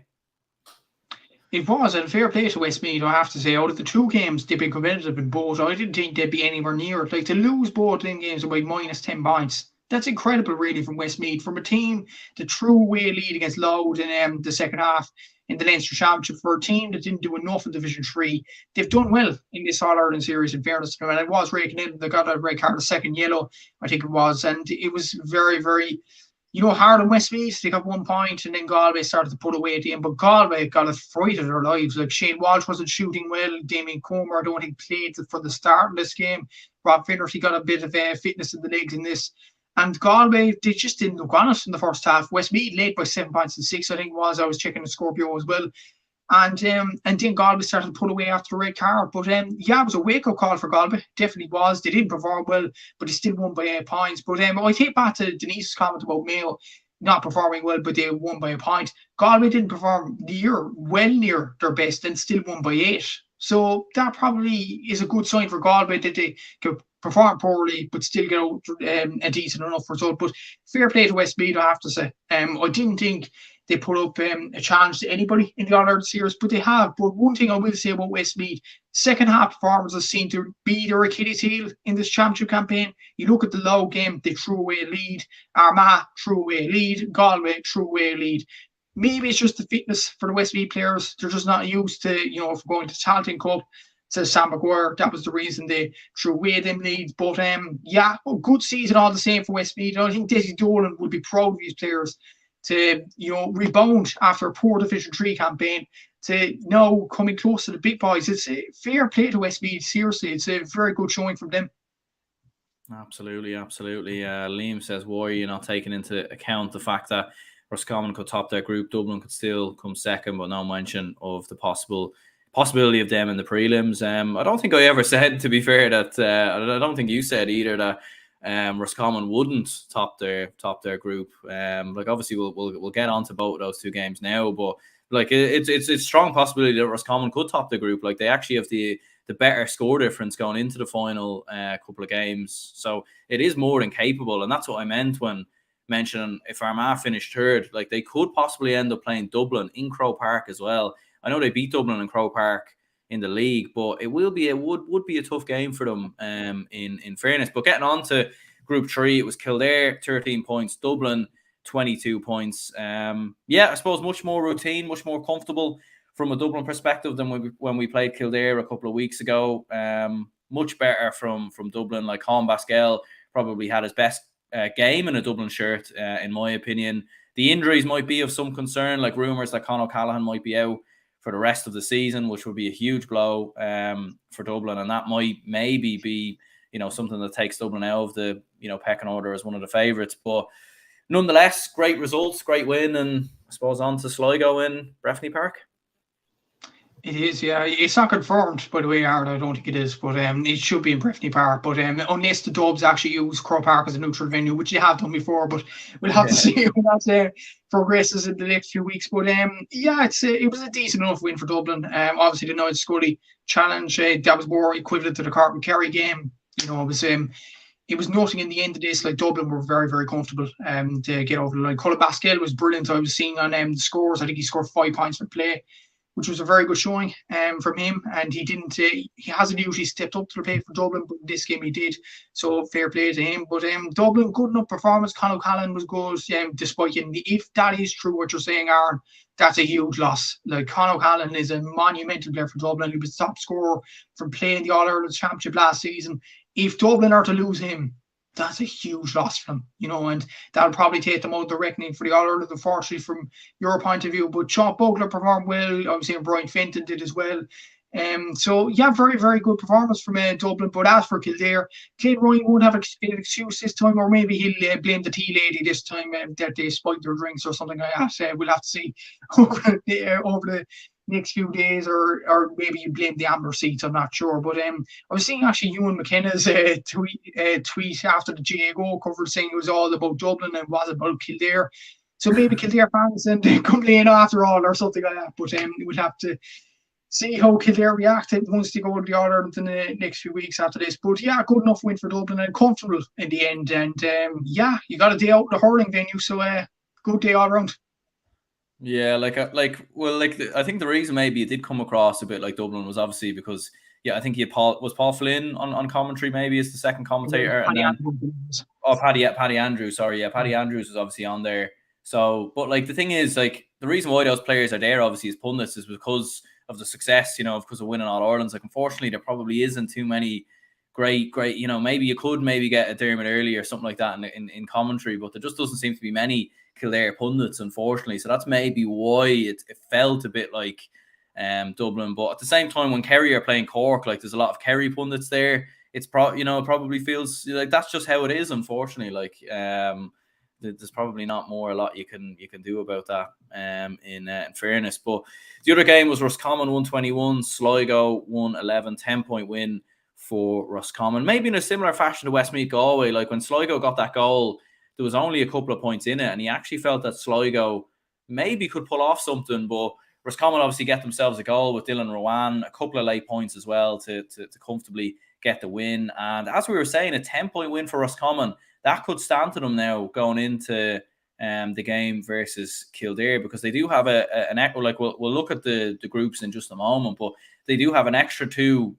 It was, and fair play to Westmeath, I have to say. Out of the 2 games, they've been competitive in both. I didn't think they'd be anywhere near it. Like, to lose both them games by minus 10 points, that's incredible, really, from Westmeath. From a team that threw away a lead against Louth in the second half in the Leinster Championship, for a team that didn't do enough in Division 3, they've done well in this All-Ireland series, in fairness to them. And it was raking in. They got a red card, a second yellow, I think it was. And it was very, very... hard on Westmeath, they got 1 point, and then Galway started to put away at the end. But Galway got a fright of their lives. Like, Shane Walsh wasn't shooting well. Damien Comer, I don't think, played for the start of this game. Rob Finnerty got a bit of fitness in the legs in this. And Galway, they just didn't look on it in the first half. Westmeath led by 7 points and 6, I think it was. I was checking the Scorpio as well. And then Galway started to put away after the red card. But yeah, it was a wake-up call for Galway. Definitely was. They didn't perform well, but they still won by 8 points. But I take back to Denise's comment about Mayo not performing well, but they won by a point. Galway didn't perform well near their best and still won by 8. So that probably is a good sign for Galway that they could perform poorly but still get out a decent enough result. But fair play to Westmeath, I have to say. I didn't think they put up a challenge to anybody in the All-Ireland series, but they have. But one thing I will say about Westmeath, second half performances seem to be their Achilles heel in this championship campaign. You look at the low game, they threw away a lead. Armagh threw away a lead. Galway threw away a lead. Maybe it's just the fitness for the Westmeath players. They're just not used to, for going to Tailteann Cup, says Sam McGuire. That was the reason they threw away them leads. But yeah, good season all the same for Westmeath. I think Dessie Dolan would be proud of these players to rebound after a poor Division 3 campaign to now coming close to the big boys. It's a fair play to Westmeath. Seriously, it's a very good showing from them. Absolutely. Liam says, why are you not taking into account the fact that Roscommon could top their group, Dublin could still come second, but no mention of the possibility of them in the prelims? I don't think I ever said, to be fair, that I don't think you said either that Roscommon wouldn't top their group. Like obviously we'll get on to both of those two games now, but like it's a strong possibility that Roscommon could top the group. Like they actually have the better score difference going into the final couple of games, so it is more than capable. And that's what I meant when mentioning if Armagh finished third, like they could possibly end up playing Dublin in Croke Park as well. I know they beat Dublin in Croke Park in the league, but it would be a tough game for them in fairness. But getting on to Group 3, it was Kildare 13 points, Dublin 22 points. I suppose much more routine, much more comfortable from a Dublin perspective than when we played Kildare a couple of weeks ago. Much better from Dublin. Like Colin Basquel probably had his best game in a Dublin shirt, in my opinion. The injuries might be of some concern, like rumours that Conor Callaghan might be out for the rest of the season, which would be a huge blow for Dublin, and that might maybe be something that takes Dublin out of the pecking order as one of the favourites. But nonetheless, great results, great win, and I suppose on to Sligo in Breffni Park. It is, yeah. It's not confirmed, by the way, Aaron. I don't think it is, but it should be in Breffni Park. But unless the Dubs actually use Croke Park as a neutral venue, which they have done before, but we'll have to see when that progresses in the next few weeks. But it was a decent enough win for Dublin. Obviously, the Niall Scully challenge that was more equivalent to the Mayo Kerry game. It was nothing in the end of this. Like Dublin were very, very comfortable to get over the line. Colin Basquel was brilliant. I was seeing on the scores. I think he scored 5 points for play, which was a very good showing from him. And he didn't. He hasn't usually stepped up to the plate for Dublin, but this game he did. So fair play to him. But Dublin, good enough performance. Conor Callaghan was good, despite getting the. If that is true, what you're saying, Aaron, that's a huge loss. Like Conor Callaghan is a monumental player for Dublin. He was top scorer from playing the All-Ireland Championship last season. If Dublin are to lose him, that's a huge loss for them, and that'll probably take them out of the reckoning for the All-Ireland, unfortunately, from your point of view. But Sean Butler performed well. I was saying Brian Fenton did as well. Very, very good performance from Dublin. But as for Kildare, Clayton Ryan won't have an excuse this time, or maybe he'll blame the tea lady this time that they spiked their drinks or something like that. We'll have to see over the next few days, or maybe you blame the amber seats, I'm not sure. But I was seeing actually Ewan McKenna's tweet after the GA goal cover saying it was all about Dublin and was about Kildare. So maybe Kildare fans and complain after all or something like that. But we'll have to see how Kildare react once they go to the All-Ireland in the next few weeks after this. But yeah, good enough win for Dublin and comfortable in the end. And you got a day out in the hurling venue, so good day all around. Yeah, I think the reason maybe it did come across a bit like Dublin was obviously because I think Paul Flynn on commentary maybe as the second commentator, Paddy Andrews. Sorry, Paddy Andrews was obviously on there. So, but the thing is, the reason why those players are there obviously as pundits is because of the success, because of winning All Irelands. Unfortunately, there probably isn't too many great. Maybe you could maybe get a Dermot Early or something like that in commentary, but there just doesn't seem to be many Kildare pundits, unfortunately. So that's maybe why it felt a bit like Dublin. But at the same time, when Kerry are playing Cork, there's a lot of Kerry pundits there. It's it probably feels like that's just how it is, unfortunately. there's probably not a lot you can do about that. In fairness, but the other game was Roscommon 121, Sligo 111, 10-point win for Roscommon. Maybe in a similar fashion to Westmeath Galway. Like when Sligo got that goal, there was only a couple of points in it, and he actually felt that Sligo maybe could pull off something, but Roscommon obviously get themselves a goal with Dylan Rowan, a couple of late points as well to comfortably get the win. And as we were saying, a 10-point win for Roscommon, that could stand to them now going into the game versus Kildare, because they do have an extra, like we'll look at the groups in just a moment, but they do have an extra 2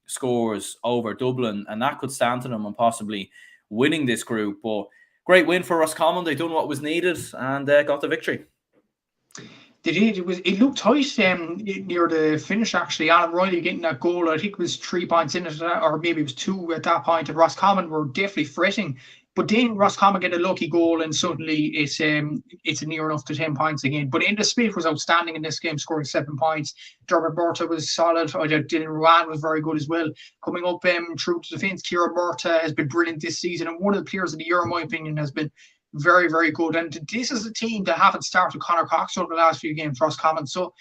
scores over Dublin, and that could stand to them and possibly winning this group. But great win for Roscommon. They done what was needed and got the victory. They did. It looked tight near the finish, actually. Alan Riley getting that goal, I think it was 3 points in it, or maybe it was 2 at that point. And Roscommon were definitely fretting. But then Roscommon get a lucky goal, and suddenly it's near enough to 10 points again. But Indescipline was outstanding in this game, scoring 7 points. Dermot Murtagh was solid. Dylan Rowan was very good as well. Coming up through to defence, Kieran Murtagh has been brilliant this season, and one of the players of the year, in my opinion, has been very, very good. And this is a team that haven't started Conor Cox over the last few games, Roscommon. So,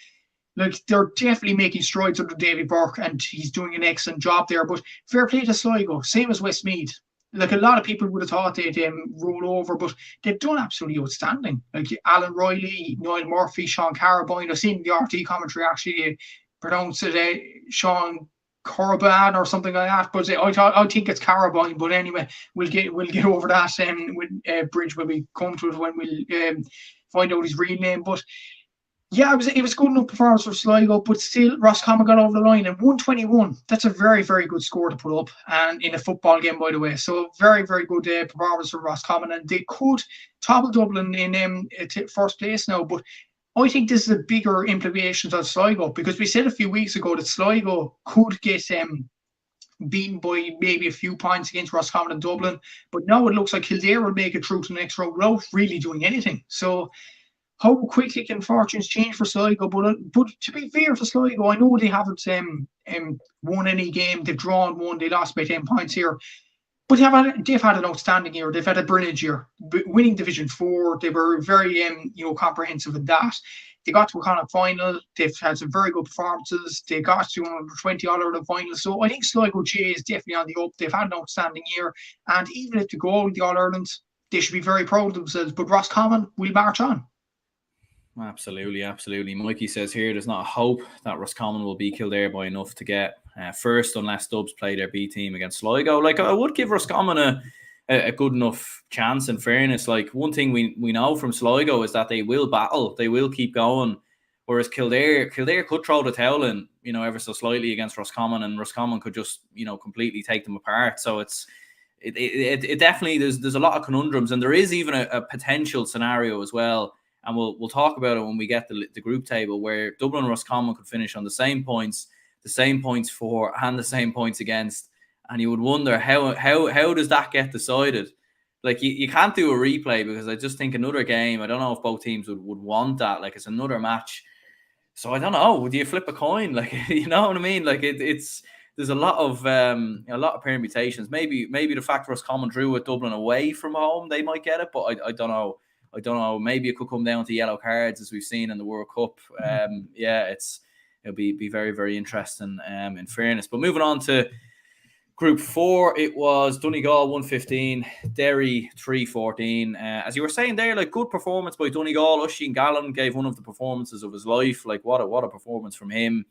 like, they're definitely making strides under Davy Burke, and he's doing an excellent job there. But fair play to Sligo, same as Westmeath. Like, a lot of people would have thought they'd roll over, but they've done absolutely outstanding. Like Alan Riley, Niall Murphy, Sean Carabine. I've seen the RT commentary actually pronounce it Sean Corban or something like that, but I think it's Carabine. But anyway, we'll get over that with Bridge when we come to it, when we'll find out his real name. But yeah, it was good enough performance for Sligo, but still Roscommon got over the line. And 121, that's a very, very good score to put up, and in a football game, by the way. So very, very good performance for Roscommon, and they could topple Dublin in first place now. But I think this is a bigger implications on Sligo, because we said a few weeks ago that Sligo could get beaten by maybe a few points against Roscommon and Dublin, but now it looks like Kildare will make it through to the next round without really doing anything. So how quickly can fortunes change for Sligo? But to be fair to Sligo, I know they haven't won any game. They've drawn 1. They lost by 10 points here. But they've had an outstanding year. They've had a brilliant year, winning Division 4. They were very comprehensive in that. They got to a kind of final. They've had some very good performances. They got to under 20 All-Ireland final. So I think Sligo J is definitely on the up. They've had an outstanding year. And even if they go with the All-Ireland, they should be very proud of themselves. But Roscommon will march on. Absolutely, absolutely. Mikey says here there's not a hope that Roscommon will beat Kildare by enough to get first, unless Dubs play their B team against Sligo. Like, I would give Roscommon a good enough chance, in fairness. Like, one thing we know from Sligo is that they will battle, they will keep going, whereas Kildare could throw the towel in, ever so slightly against Roscommon, and Roscommon could just completely take them apart. So it definitely, there's a lot of conundrums, and there is even a potential scenario as well. And we'll talk about it when we get the group table, where Dublin and Roscommon could finish on the same points for and the same points against. And you would wonder how does that get decided? Like, you can't do a replay, because I just think another game, I don't know if both teams would want that. Like, it's another match. So I don't know. Would you flip a coin? Like, you know what I mean? Like, there's a lot of permutations. Maybe the fact Roscommon drew with Dublin away from home, they might get it, but I don't know. Maybe it could come down to yellow cards, as we've seen in the World Cup. It'll be very, very interesting, in fairness. But moving on to Group 4, it was Donegal 115, Derry 314. As you were saying there, like, good performance by Donegal. Oisin Gallen gave one of the performances of his life. Like, what a performance from him.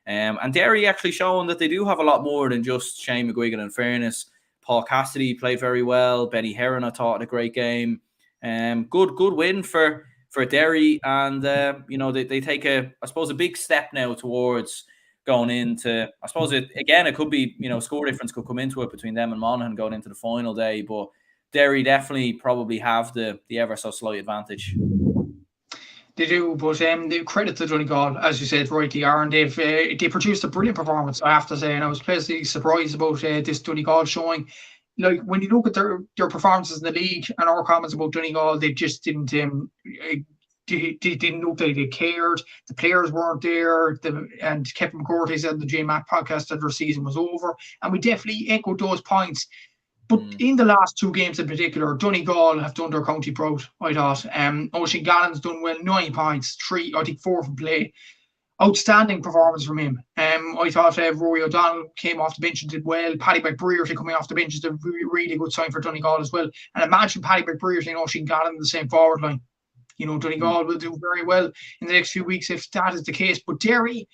And Derry actually showing that they do have a lot more than just Shane McGuigan, in fairness. Paul Cassidy played very well. Benny Heron, I thought, had a great game. Good win for Derry, and they take a big step now towards going into, I suppose it could be, score difference could come into it between them and Monaghan going into the final day, but Derry definitely probably have the ever so slight advantage. They do, but they credit to Donegal, as you said, rightly, Aaron. They produced a brilliant performance, I have to say, and I was pleasantly surprised about this Donegal showing. Like, when you look at their performances in the league and our comments about Donegal, they just didn't look like they cared. The players weren't there. And Kevin McCourty said on the JMAC podcast that their season was over. And we definitely echoed those points. But in the last 2 games in particular, Donegal have done their county proud, I thought. Oisin Gallen's done well, 9 points, 4 from play. Outstanding performance from him. I thought Rory O'Donnell came off the bench and did well. Paddy McBrearty coming off the bench is a really good sign for Donegal as well. And imagine Paddy McBrearty and Oisin Gallen in the same forward line. Donegal will do very well in the next few weeks if that is the case. But Derry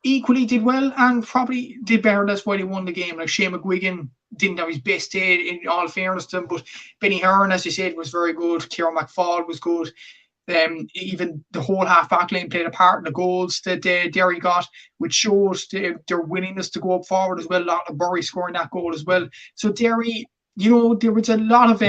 equally did well and probably did better. That's why they won the game. Like Shane McGuigan didn't have his best day, in all fairness to him, but Benny Hearn, as you said, was very good. Kieran McFall was good. Even the whole half-back line played a part in the goals that Derry got, which shows their willingness to go up forward as well. A lot of Burry scoring that goal as well. So Derry, there was a lot of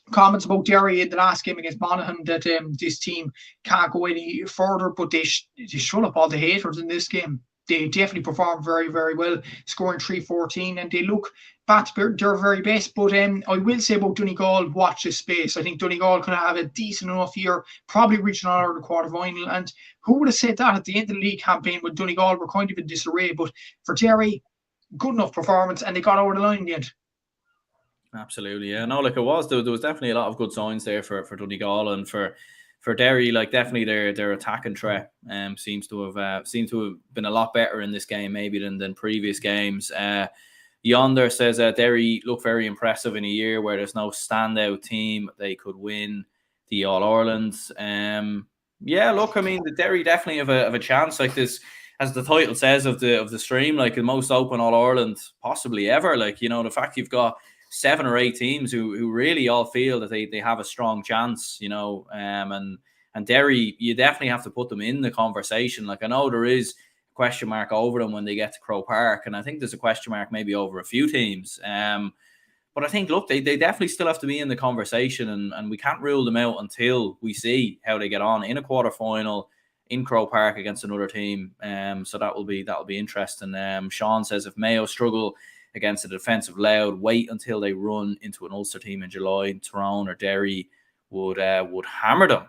comments about Derry in the last game against Monaghan that this team can't go any further, but they shut up all the haters in this game. They definitely performed very, very well, scoring 3-14, and they look back to their very best. But I will say about Donegal, watch this space. I think Donegal could have a decent enough year, probably reaching out of the quarter-final. And who would have said that at the end of the league campaign when Donegal were kind of in disarray? But for Derry, good enough performance, and they got over the line in the end. Absolutely, yeah. No, there was definitely a lot of good signs there for Donegal, and for Derry, definitely their attacking threat seems to have been a lot better in this game maybe than previous games. Yonder says Derry look very impressive in a year where there's no standout team they could win the All-Irelands. The Derry definitely have a chance like this, as the title says of the stream, the most open All-Ireland possibly ever. The fact you've got 7 or 8 teams who really all feel that they have a strong chance, and Derry, you definitely have to put them in the conversation. I know there is a question mark over them when they get to Croke Park, and I think there's a question mark maybe over a few teams. But I think, look, they definitely still have to be in the conversation, and we can't rule them out until we see how they get on in a quarterfinal in Croke Park against another team. So that'll be interesting. Sean says if Mayo struggle against a defensive Louth, wait until they run into an Ulster team in July, and Tyrone or Derry would hammer them.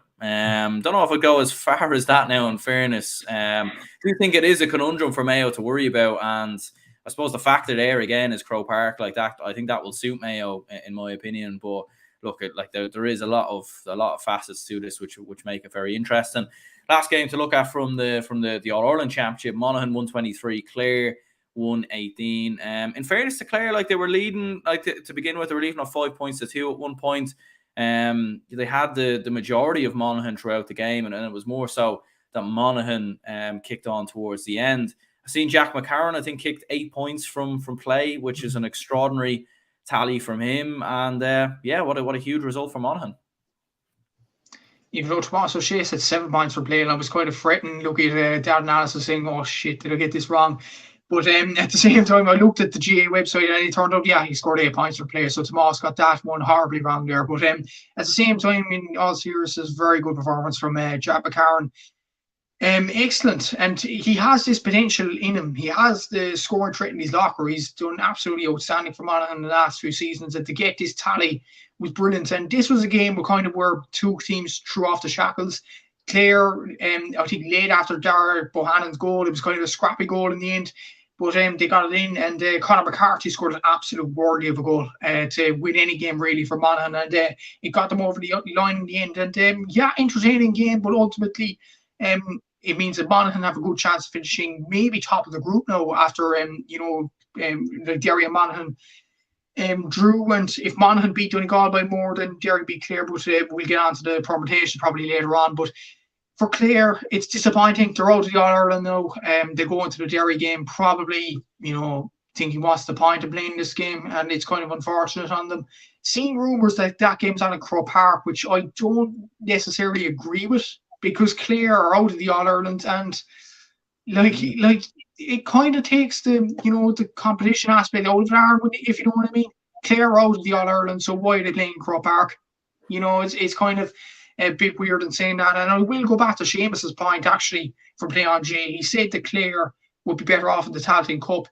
Don't know if I'd go as far as that now, in fairness. Do you think it is a conundrum for Mayo to worry about? And I suppose the factor there again is Croke Park that. I think that will suit Mayo, in my opinion. But look, there is a lot of facets to this which make it very interesting. Last game to look at from the All-Ireland Championship: Monaghan 123, Clare 118. In fairness to Clare, they were leading to begin with. They were leading on 5 points to 2 at one point. They had the majority of Monaghan throughout the game, and it was more so that Monaghan kicked on towards the end. I've seen Jack McCarron, I think, kicked 8 points from play, which is an extraordinary tally from him. And what a huge result for Monaghan. Even though Tomas O'Shea said 7 points for play, and I was quite frightened looking at that analysis saying, oh shit, did I get this wrong? But at the same time, I looked at the GA website and it turned out, he scored 8 points per player. So Tomas got that one horribly wrong there. But at the same time, in all seriousness, very good performance from Jack McCarron. Excellent. And he has this potential in him. He has the scoring threat in his locker. He's done absolutely outstanding for Monaghan in the last few seasons. And to get this tally was brilliant. And this was a game where 2 teams threw off the shackles. Clare, I think late after Dara Bohannon's goal, it was kind of a scrappy goal in the end. But they got it in, and Conor McCarthy scored an absolute worldly of a goal to win any game really for Monaghan, and it got them over the line in the end. And entertaining game, but ultimately it means that Monaghan have a good chance of finishing maybe top of the group now after the Derry and Monaghan drew, and if Monaghan beat Donegal by more, then Derry beat Clare. But we'll get on to the permutation probably later on. But for Clare, it's disappointing. They're out of the All-Ireland now. They go into the Derry game probably, thinking what's the point of playing this game, and it's kind of unfortunate on them. Seeing rumours that game's on at Croke Park, which I don't necessarily agree with, because Clare are out of the All-Ireland, and it kind of takes the competition aspect out of it, if you know what I mean. Clare are out of the All-Ireland, so why are they playing Croke Park? It's kind of a bit weird in saying that. And I will go back to Seamus's point actually from Play On J. He said that Clare would be better off in the Tailteann Cup.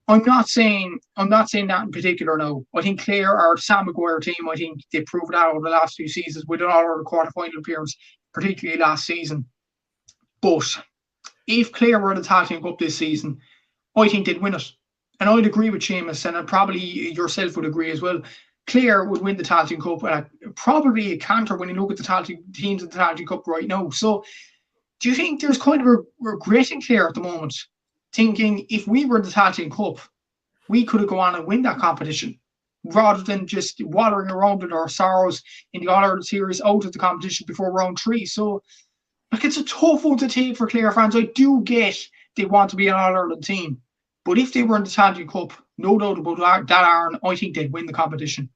I'm not saying that in particular now. I think Clare are a Sam Maguire team. I think they've proven that over the last few seasons with an all-Ireland quarter-final appearance, particularly last season. But if Clare were in the Tailteann Cup this season, I think they'd win it. and I'd agree with Seamus, and probably yourself would agree as well. Clare would win the Tailteann Cup, probably a canter when you look at the teams in the Tailteann Cup right now. So, do you think there's kind of a regret in Clare at the moment, thinking if we were in the Tailteann Cup, we could have gone on and win that competition, rather than just wallowing around in our sorrows in the All-Ireland series out of the competition before round 3? So, like, it's a tough one to take for Clare fans. I do get they want to be an All-Ireland team, but if they were in the Tailteann Cup, no doubt about that, Aaron, I think they'd win the competition.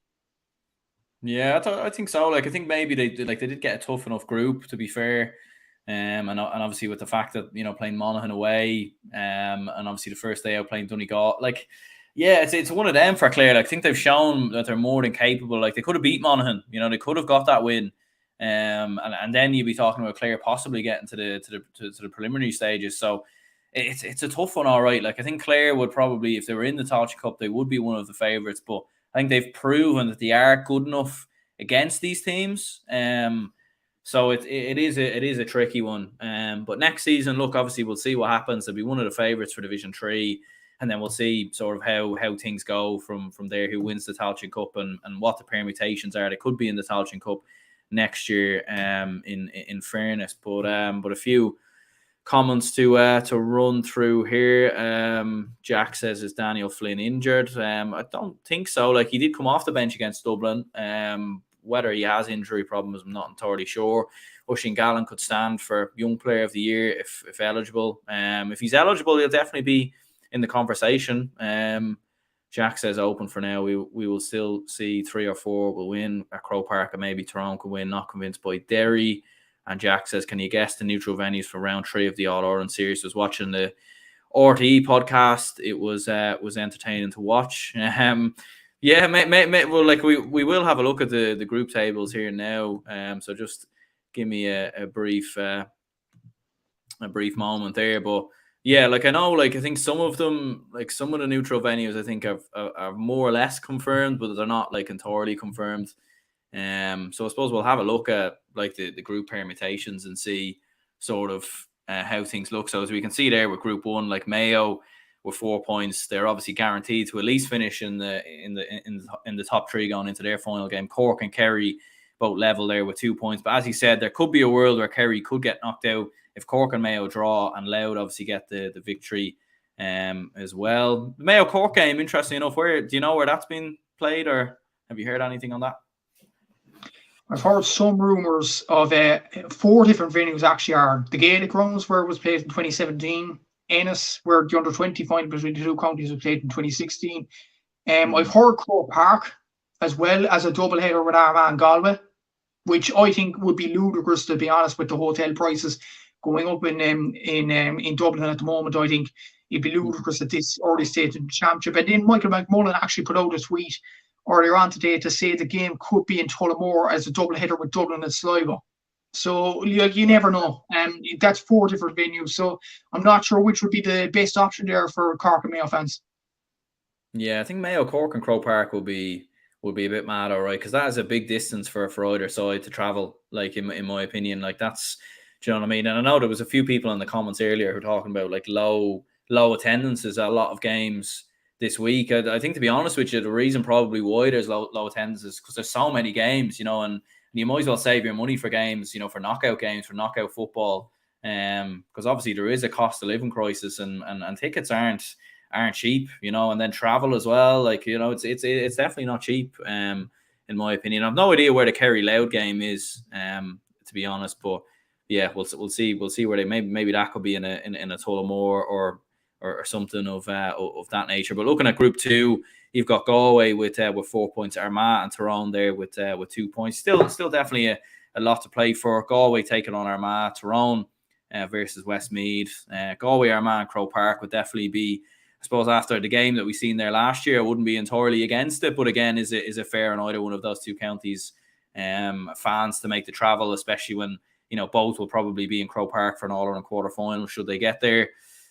Yeah, I think so. Like, I think maybe they did get a tough enough group, to be fair. And obviously with the fact that, playing Monaghan away, and obviously the first day out playing Donegal, like, yeah, it's one of them for Clare. Like, I think they've shown that they're more than capable. Like, they could have beat Monaghan, they could have got that win. And then you'd be talking about Clare possibly getting to the preliminary stages. So it's a tough one, all right. Like, I think Clare would probably, if they were in the Tailteann Cup, they would be one of the favourites. But I think they've proven that they are good enough against these teams. So it is a tricky one. But next season, look, obviously we'll see what happens. They'll be one of the favourites for Division 3. And then we'll see sort of how things go from there, who wins the Tailteann Cup and what the permutations are. They could be in the Tailteann Cup next year, in fairness. But a few comments to run through here. Jack says, is Daniel Flynn injured? I don't think so. Like, he did come off the bench against Dublin. Whether he has injury problems, I'm not entirely sure. Oisin Gallen could stand for Young Player of the Year if eligible. If he's eligible, he'll definitely be in the conversation. Jack says open for now. We will still see 3 or 4 will win at Croke Park, and maybe Tyrone could win. Not convinced by Derry. And Jack says, can you guess the neutral venues for round 3 of the All-Ireland series? I was watching the RTE podcast. It was entertaining to watch. Yeah, well, like, we will have a look at the group tables here now. So just give me a brief moment there. But yeah, like, I know, like, I think some of them, like some of the neutral venues, I think are more or less confirmed, but they're not like entirely confirmed. So I suppose we'll have a look at like the group permutations and see sort of how things look. So as we can see there with Group 1, like Mayo with 4 points, they're obviously guaranteed to at least finish in the top 3 going into their final game. Cork and Kerry both level there with 2 points. But as he said, there could be a world where Kerry could get knocked out if Cork and Mayo draw, and Louth obviously get the victory as well. The Mayo Cork game, interesting enough, do you know where that's been played, or have you heard anything on that? I've heard some rumours of 4 different venues actually are the Gaelic grounds where it was played in 2017, Ennis where the under-20 final between the two counties was played in 2016. I've heard Croke Park as well as a double header with Armagh and Galway, which I think would be ludicrous, to be honest, with the hotel prices going up in Dublin at the moment. I think it'd be ludicrous at this early stage in the championship. And then Michael McMullen actually put out a tweet earlier on today to say the game could be in Tullamore as a double header with Dublin and Sligo. So you never know. That's 4 different venues. So I'm not sure which would be the best option there for Cork and Mayo fans. Yeah, I think Mayo, Cork and Croke Park will be a bit mad, all right, because that is a big distance for either side to travel, like, in my opinion. Like, that's, do you know what I mean? And I know there was a few people in the comments earlier who were talking about like low attendances at a lot of games this week. I think, to be honest with you, the reason probably why there's low attendance is because there's so many games, and you might as well save your money for games, for knockout games, for knockout football, because obviously there is a cost of living crisis, and tickets aren't cheap, and then travel as well. Like, it's definitely not cheap, in my opinion. I've no idea where the Kerry Louth game is, to be honest, but yeah, we'll see where they maybe that could be in a Tullamore or something of that nature. But looking at Group 2, you've got Galway with 4 points, Armagh and Tyrone there with 2 points. Still definitely a lot to play for. Galway taking on Armagh, Tyrone versus Westmeath. Galway, Armagh and Croke Park would definitely be, I suppose, after the game that we seen there last year, I wouldn't be entirely against it. But again, is it fair in either one of those two counties fans to make the travel, especially when both will probably be in Croke Park for an All-Ireland quarter-final should they get there.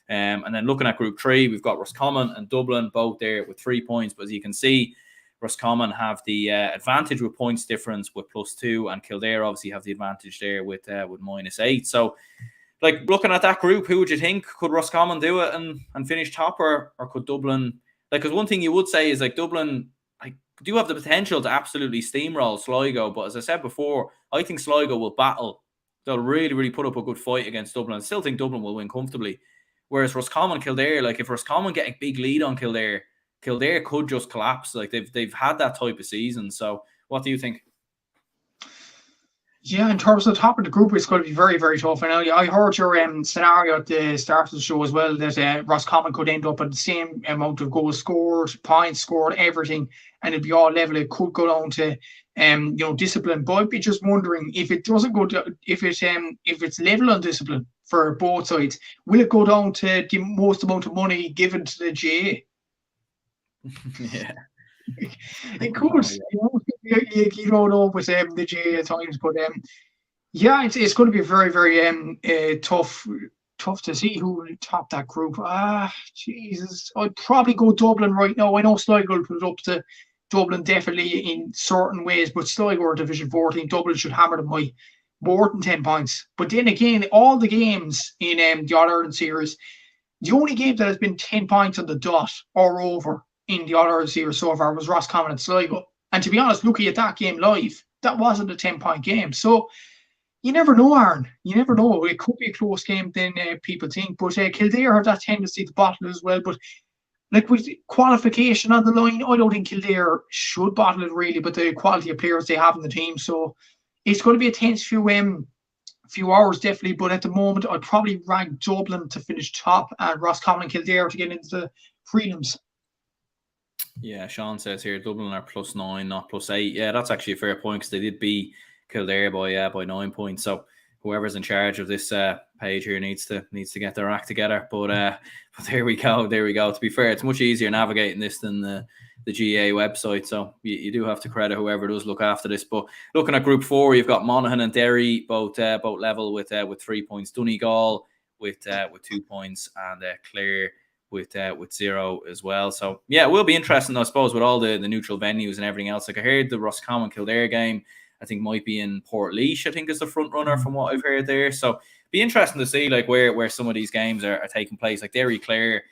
And then looking at Group 3, we've got Roscommon and Dublin both there with 3 points. But as you can see, Roscommon have the advantage with points difference with +2, and Kildare obviously have the advantage there with -8. So, like, looking at that group, who would you think? Could Roscommon do it and finish top, or could Dublin like, because one thing you would say is like Dublin, like, do have the potential to absolutely steamroll Sligo, but as I said before, I think Sligo will battle. They'll really, really put up a good fight against Dublin. I still think Dublin will win comfortably. Whereas Roscommon, Kildare, like if Roscommon get a big lead on Kildare, Kildare could just collapse. Like they've had that type of season. So what do you think? Yeah, in terms of the top of the group, it's going to be very, very tough. And I heard your scenario at the start of the show as well, that Roscommon could end up at the same amount of goals scored, points scored, everything, and it'd be all level. It could go down to discipline. But I'd be just wondering if it doesn't go to, if it's level on discipline for both sides, will it go down to the most amount of money given to the GA? Yeah. It could, you don't know with the GA at times, but yeah, it's going to be very, very tough to see who will top that group. Jesus, I'd probably go Dublin right now. I know Sligo will put it up to Dublin definitely in certain ways, but Sligo are Division 14. Dublin should hammer them by more than 10 points. But then again, all the games in the All-Ireland series, the only game that has been 10 points on the dot or over in the All-Ireland series so far was Roscommon and Sligo. And to be honest, looking at that game live, that wasn't a 10-point game. So you never know, Aaron. You never know. It could be a close game than people think. But Kildare have that tendency to bottle it as well. But like with qualification on the line, I don't think Kildare should bottle it really, but the quality of players they have in the team. So it's going to be a tense few hours definitely. But at the moment, I'd probably rank Dublin to finish top and Roscommon and Kildare to get into the prelims. Yeah, Sean says here Dublin are +9, not +8. Yeah, that's actually a fair point because they did beat Kildare by 9 points. So whoever's in charge of this page here needs to get their act together. But there we go. To be fair, it's much easier navigating this than the GA website. So you do have to credit whoever does look after this. But looking at Group 4, you've got Monaghan and Derry both level with 3 points. Donegal with 2 points, and Clare with 0 as well. So yeah, it will be interesting, I suppose, with all the neutral venues and everything else. Like I heard the Roscommon Kildare game, I think might be in Portlaoise, I think is the front runner from what I've heard there. So be interesting to see like where some of these games are taking place. Like Derry Clare,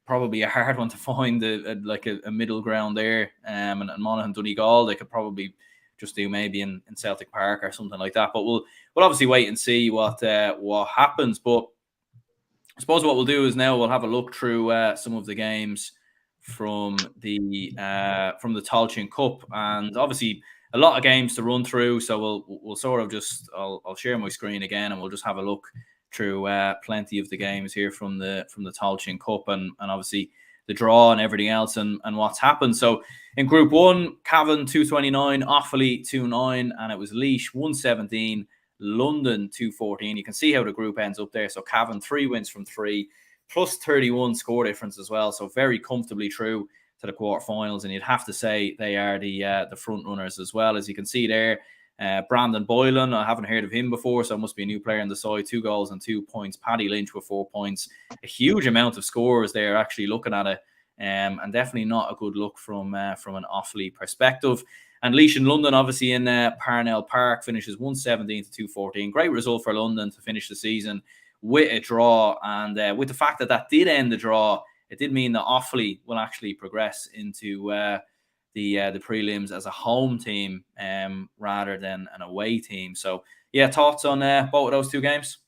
probably a hard one to find a middle ground there. And Monaghan Donegal, they could probably just do maybe in Celtic Park or something like that. But we'll obviously wait and see what happens. But I suppose what we'll do is now we'll have a look through some of the games from the Tailteann Cup, and obviously a lot of games to run through. So we'll sort of just I'll share my screen again, and we'll just have a look through plenty of the games here from the Tailteann Cup, and obviously the draw and everything else and what's happened. So in Group 1, Cavan 229, Offaly 29, and it was Laois 117. London 214. You can see how the group ends up there. So Cavan 3 wins from 3, plus 31 score difference as well. So very comfortably through to the quarterfinals, and you'd have to say they are the front runners as well. As you can see there, Brandon Boylan, I haven't heard of him before, so it must be a new player on the side. 2 goals and 2 points. Paddy Lynch with 4 points. A huge amount of scores there, actually looking at it, and definitely not a good look from an Offaly perspective. And Laois in London, obviously in Parnell Park, finishes 117 to 214. Great result for London to finish the season with a draw. And with the fact that did end the draw, it did mean that Offaly will actually progress into the prelims as a home team rather than an away team. So, yeah, thoughts on both of those two games?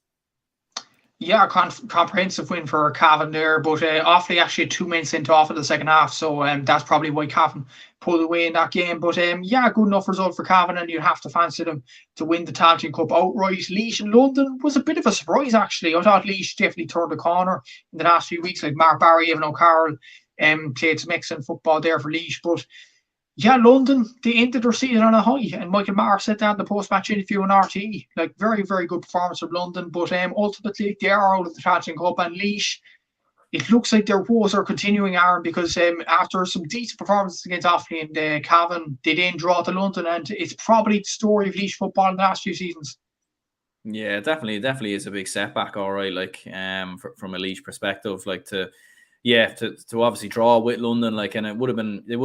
Yeah, comprehensive win for Cavan there, but Offaly actually had 2 men sent off in the second half, so that's probably why Cavan pulled away in that game. But yeah, good enough result for Cavan, and you'd have to fancy them to win the Tailteann Cup outright. Laois in London was a bit of a surprise, actually. I thought Laois definitely turned the corner in the last few weeks, like Mark Barry, Evan O'Carroll, played some excellent football there for Laois. But yeah, London, they ended their season on a high, and Michael Maher said that in the post-match interview on RTE. Like, very, very good performance from London, but ultimately they are out of the Tailteann Cup, and Laois, it looks like their woes are continuing, Aaron, because after some decent performances against Offaly and Cavan, they then draw to London, and it's probably the story of Laois football in the last few seasons. Yeah, definitely is a big setback, all right, like from a Laois perspective, like to obviously draw with London, like, and they would have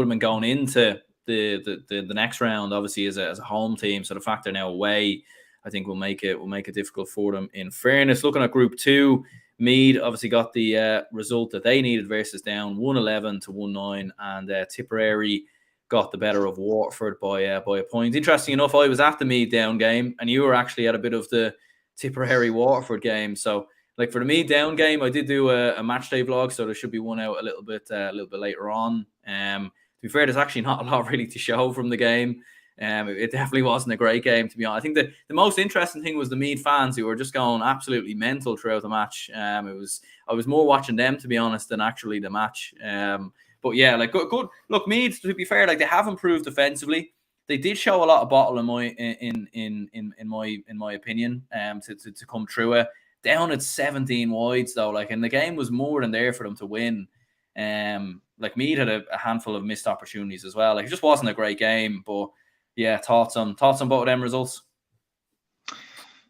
been going into the next round obviously as a home team. So the fact they're now away, I think will make it difficult for them. In fairness, looking at Group 2, Meath obviously got the result that they needed versus Down, 111 to 1-9, and Tipperary got the better of Waterford by a point. Interesting enough, I was at the Meath Down game, and you were actually at a bit of the Tipperary Waterford game. So, like for the Meath Down game, I did do a match day vlog, so there should be one out a little bit later on. To be fair, there's actually not a lot really to show from the game. It definitely wasn't a great game, to be honest. I think the most interesting thing was the Meath fans who were just going absolutely mental throughout the match. I was more watching them, to be honest, than actually the match. But yeah, like good. Look, Meath, to be fair, like they have improved defensively. They did show a lot of bottle in my opinion. To come through it. Down at 17 wides though, like, and the game was more than there for them to win. Like Meath had a handful of missed opportunities as well. Like it just wasn't a great game, but yeah, thoughts on both of them results?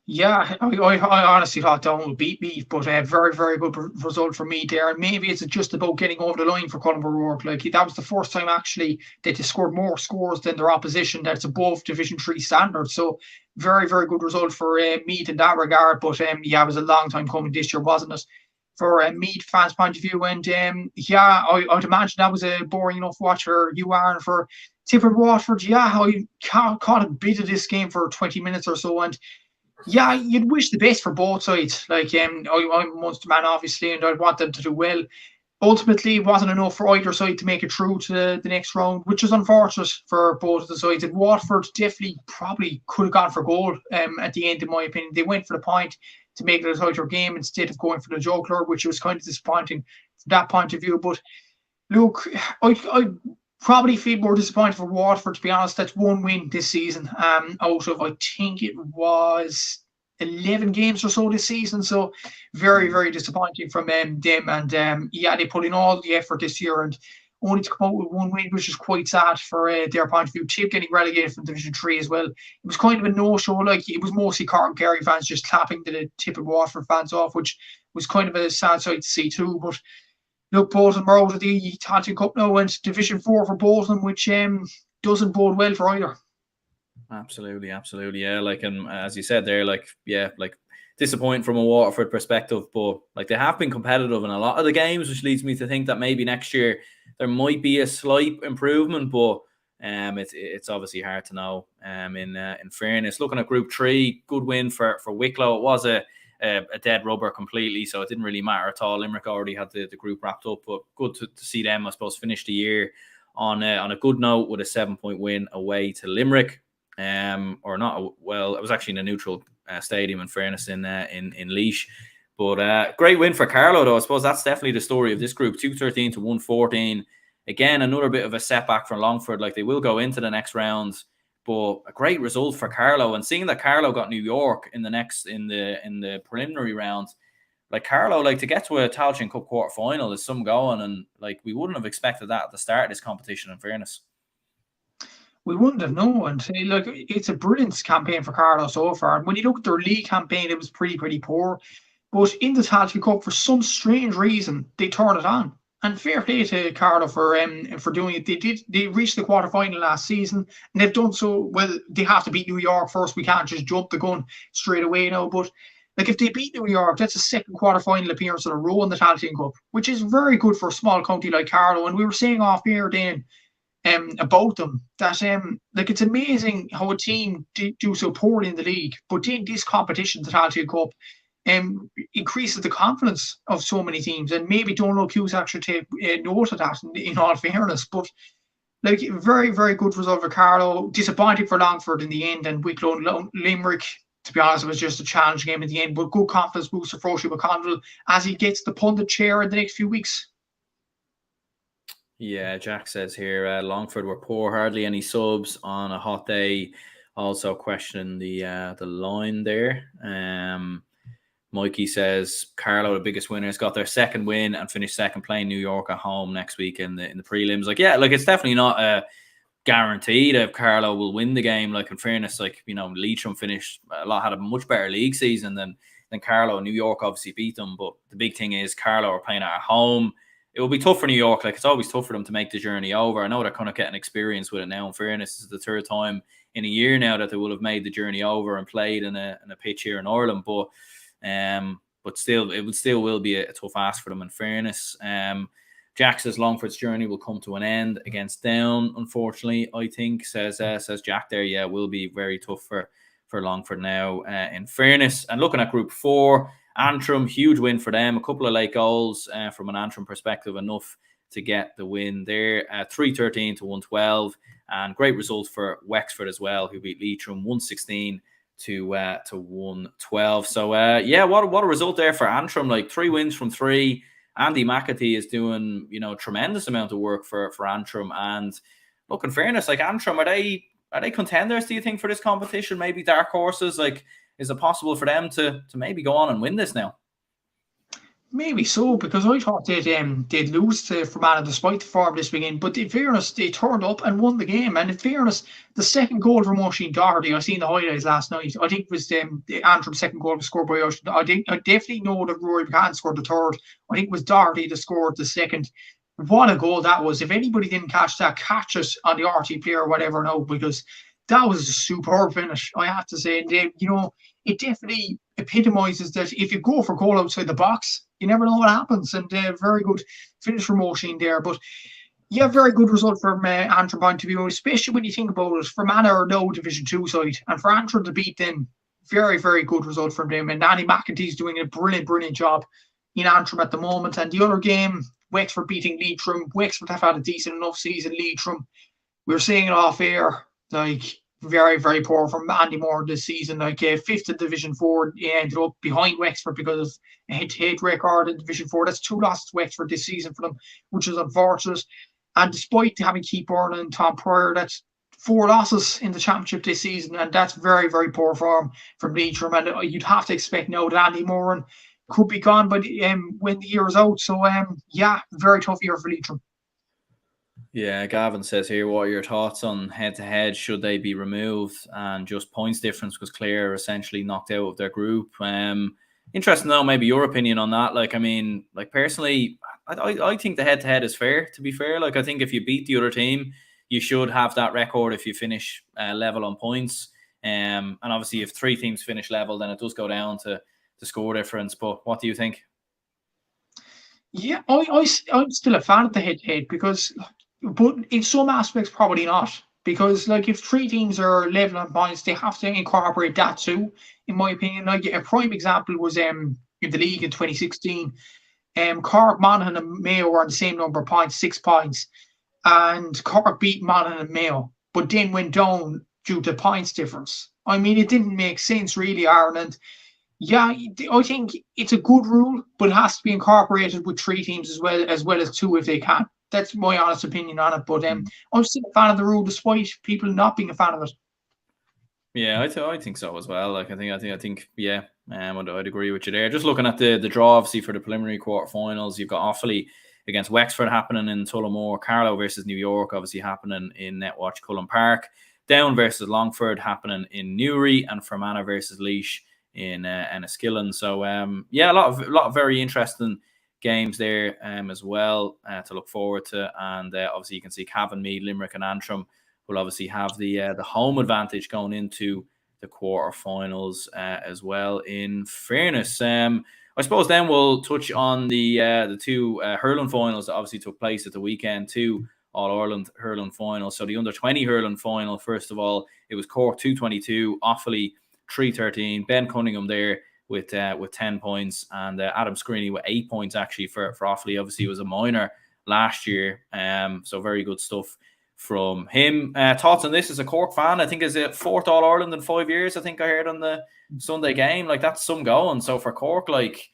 Yeah, I honestly thought Down would beat Meath, but a very, very good result for Meath there. And maybe it's just about getting over the line for Colin O'Rourke. Like that was the first time actually that they scored more scores than their opposition that's above Division 3 standards. So very, very good result for Meath in that regard. But yeah, it was a long time coming this year, wasn't it? For a Meath fans' point of view. And yeah, I'd imagine that was a boring enough watch for you, Aaron. For Tipper Waterford, yeah, I caught a bit of this game for 20 minutes or so. And yeah, you'd wish the best for both sides. Like, I'm a Munster man, obviously, and I'd want them to do well. Ultimately, it wasn't enough for either side to make it through to the next round, which is unfortunate for both of the sides. And Waterford definitely probably could have gone for goal at the end, in my opinion. They went for the point to make it a tighter game instead of going for the jugular, which was kind of disappointing from that point of view. But look, I probably feel more disappointed for Waterford, to be honest. That's one win this season out of, I think it was 11 games or so this season. So very, very disappointing from them. And yeah, they put in all the effort this year and only to come out with one win, which is quite sad for their point of view. Tip getting relegated from Division 3 as well. It was kind of a no-show. Like, it was mostly Cork and Kerry fans just clapping the Tip and Waterford fans off, which was kind of a sad sight to see too. But look, both of them are out of the Tailteann Cup now, and Division 4 for both of them, which doesn't bode well for either. Absolutely, yeah. Like, and as you said there, like, yeah, like disappointing from a Waterford perspective, but like they have been competitive in a lot of the games, which leads me to think that maybe next year there might be a slight improvement, but it's obviously hard to know. In fairness, looking at Group 3, good win for Wicklow. It was a dead rubber completely, so it didn't really matter at all. Limerick already had the group wrapped up, but good to see them, I suppose, finish the year on a good note with a 7-point win away to Limerick. Or not, well, it was actually in a neutral stadium, in fairness, in Laois. But great win for Carlow, though. I suppose that's definitely the story of this group, 213 to 114. Again, another bit of a setback for Longford. Like, they will go into the next round, but a great result for Carlow. And seeing that Carlow got New York in the preliminary round, like Carlow, like, to get to a Tailteann Cup quarter final is some going, and like we wouldn't have expected that at the start of this competition, in fairness. We wouldn't have known. Like, it's a brilliant campaign for Carlow so far. And when you look at their league campaign, it was pretty poor. But in the Tailteann Cup, for some strange reason, they turned it on. And fair play to Carlow for doing it. They reached the quarter final last season, and they've done so well. They have to beat New York first. We can't just jump the gun straight away now. But like, if they beat New York, that's a second quarter final appearance in a row in the Tailteann Cup, which is very good for a small county like Carlow. And we were saying off air then, about them, that like, it's amazing how a team do so poorly in the league, but in this competition, the Tailteann Cup, increases the confidence of so many teams. And maybe Donald Cusack should take note of that, in all fairness. But like, very, very good result for Carlow. Disappointing for Longford in the end, and Wicklow and Limerick, to be honest, it was just a challenge game in the end. But good confidence booster for Oshie McConnell as he gets the pundit chair in the next few weeks. Yeah, Jack says here, Longford were poor, hardly any subs on a hot day. Also questioning the line there. Mikey says Carlow, the biggest winners, got their second win and finished second, playing New York at home next week in the prelims. Like, yeah, like, it's definitely not a guarantee that Carlow will win the game. Like, in fairness, like, you know, Leitrim had a much better league season than Carlow. New York obviously beat them, but the big thing is Carlow are playing at home. It will be tough for New York. Like, it's always tough for them to make the journey over. I know they're kind of getting experience with it now. In fairness, this is the third time in a year now that they will have made the journey over and played in a pitch here in Ireland. But but still, it will be a tough ask for them in fairness. Jack says Longford's journey will come to an end against Down, unfortunately, I think, says Jack there. Yeah, it will be very tough for Longford now, in fairness. And looking at Group 4, Antrim, huge win for them. A couple of late goals from an Antrim perspective, enough to get the win there. 3-13 to 112. And great result for Wexford as well, who beat Leitrim 116 to 112. So, yeah, what a result there for Antrim. Like 3 wins from 3. Andy McAtee is doing, tremendous amount of work for Antrim. And look, in fairness, like Antrim, are they contenders, do you think, for this competition? Maybe dark horses? Like, is it possible for them to maybe go on and win this now? Maybe so, because I thought they'd lose to Fermanagh despite the form this weekend. But in fairness, they turned up and won the game. And in fairness, the second goal from Oisin Doherty, I seen the highlights last night. I think it was the Antrim's second goal was scored by Oisin. I definitely know that Rory McCann scored the third. I think it was Doherty that scored the second. What a goal that was. If anybody didn't catch that, catch it on the RT player or whatever now, because that was a superb finish, I have to say. And it definitely epitomises that if you go for goal outside the box, you never know what happens. And very good finish from Oisin there. But yeah, very good result from Antrim point of view, especially when you think about it. Fermanagh are no Division 2 side, and for Antrim to beat them, very, very good result from them. And Andy McAtee's doing a brilliant, brilliant job in Antrim at the moment. And the other game, Wexford beating Leitrim. Wexford have had a decent enough season. Leitrim, we were saying it off air, like very, very poor from Andy Moore this season. Like 5th in Division 4, he ended up behind Wexford because of a head-to-head record in Division 4. That's 2 losses to Wexford this season for them, which is unfortunate. And despite having Keith Byrne and Tom Pryor, that's 4 losses in the championship this season, and that's very, very poor form from Leitrim. And you'd have to expect now that Andy Moore could be gone by when the year is out. So, yeah, very tough year for Leitrim. Yeah, Gavin says here, what are your thoughts on head-to-head? Should they be removed? And just points difference because Clare essentially knocked out of their group. Interesting to know maybe your opinion on that. Like, I mean, like personally, I think the head-to-head is fair, to be fair. Like, I think if you beat the other team, you should have that record if you finish level on points. And obviously, if 3 teams finish level, then it does go down to score difference. But what do you think? Yeah, I'm still a fan of the head-to-head but in some aspects, probably not. Because, like, if 3 teams are level on points, they have to incorporate that too, in my opinion. Like, a prime example was in the league in 2016. Cork, Monaghan and Mayo were on the same number of points, 6 points. And Cork beat Monaghan and Mayo, but then went down due to points difference. I mean, it didn't make sense, really, Aaron. And yeah, I think it's a good rule, but it has to be incorporated with 3 teams as well as 2 if they can. That's my honest opinion on it. But I'm still a fan of the rule, despite people not being a fan of it. Yeah, I think so as well. Like, I think, yeah, I'd agree with you there. Just looking at the draw, obviously, for the preliminary quarterfinals, you've got Offaly against Wexford happening in Tullamore, Carlow versus New York, obviously happening in Netwatch Cullen Park, Down versus Longford happening in Newry, and Fermanagh versus Laois in Enniskillen. So, yeah, a lot of very interesting games there as well to look forward to. And obviously, you can see Cavan, Meath, Limerick, and Antrim will obviously have the home advantage going into the quarterfinals as well. In fairness, I suppose then we'll touch on the 2 hurling finals that obviously took place at the weekend, 2 All-Ireland hurling finals. So the under-20 hurling final, first of all, it was Cork 222, Offaly 313, Ben Cunningham there with 10 points, and Adam Screeney with 8 points actually for Offaly. Obviously, it was a minor last year, so very good stuff from him. Thoughts on this as a Cork fan? I think is it 4th All-Ireland in 5 years, I think I heard on the Sunday game. Like, that's some going. So for Cork, like,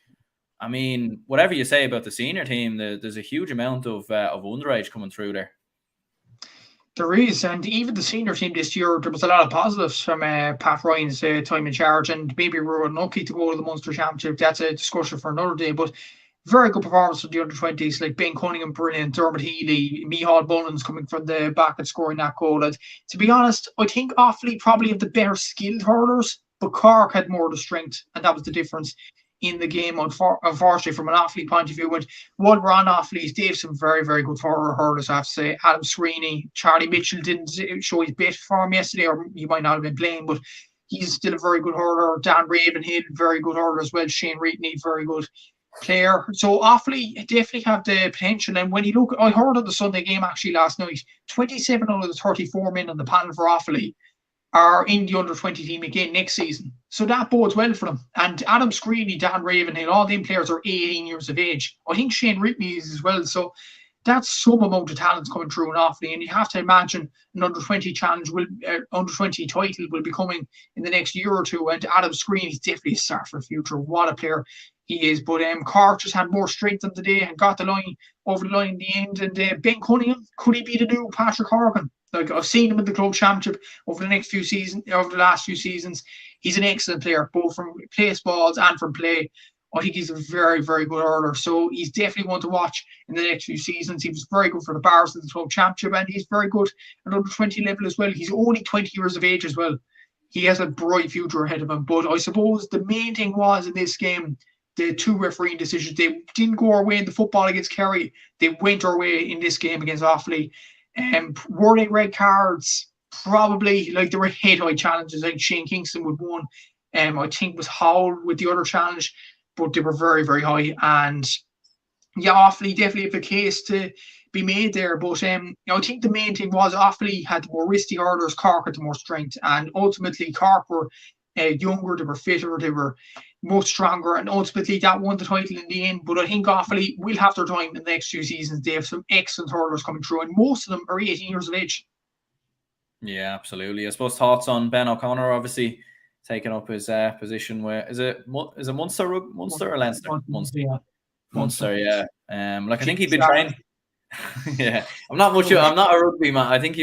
I mean, whatever you say about the senior team, there's a huge amount of underage coming through there. There is, and even the senior team this year, there was a lot of positives from Pat Ryan's time in charge, and maybe we were unlucky to go to the Munster Championship. That's a discussion for another day, but very good performance from the under-20s, like Ben Cunningham, brilliant, Dermot Healy, Micheál Mullins coming from the back and scoring that goal. And to be honest, I think Offaly probably have the better skilled hurlers, but Cork had more of the strength, and that was the difference in the game, unfortunately, from an Offaly point of view. And while we're on Offaly, they have some very, very good hurlers, I have to say. Adam Sweeney, Charlie Mitchell didn't show his best form yesterday, or he might not have been playing, but He's still a very good hurler. Dan Ravenhill, very good hurler as well. Shane Reetney, very good player. So Offaly definitely have the potential. And when you look, I heard on the Sunday game actually last night, 27 out of the 34 men on the panel for Offaly are in the under-20 team again next season. So that bodes well for them. And Adam Screeney, Dan Ravenhill, all them players are 18 years of age. I think Shane Reetney is as well. So that's some amount of talent coming through in Offaly. And you have to imagine an under-20 challenge under-20 title will be coming in the next year or two. And Adam Screeney is definitely a star for the future. What a player he is. But Cork just had more strength on the day and got the line over the line in the end. And Ben Cunningham, could he be the new Patrick Horgan? Like, I've seen him in the club championship over the last few seasons. He's an excellent player, both from place balls and from play. I think he's a very, very good hurler. So he's definitely one to watch in the next few seasons. He was very good for the Bars in the club championship, and he's very good at under 20 level as well. He's only 20 years of age as well. He has a bright future ahead of him. But I suppose the main thing was in this game, the two refereeing decisions. They didn't go our way in the football against Kerry. They went our way in this game against Offaly. Were they red cards? Probably. Like, there were head-high challenges. Like Shane Kingston would one. I think was Howell with the other challenge, but they were very, very high. And yeah, Offaly definitely have a case to be made there. But I think the main thing was Offaly had the more risky hurlers, Cork had the more strength. And ultimately, Cork were younger, they were fitter, they were much stronger, and ultimately that won the title in the end. But I think Offaly will have their time in the next few seasons. They have some excellent hurlers coming through, and most of them are 18 years of age. Yeah, absolutely. I suppose thoughts on Ben O'Connor, obviously taking up his position where is it Munster or Leinster? Munster, yeah. Like, I think he'd been trained. Yeah, I'm not a rugby man. I think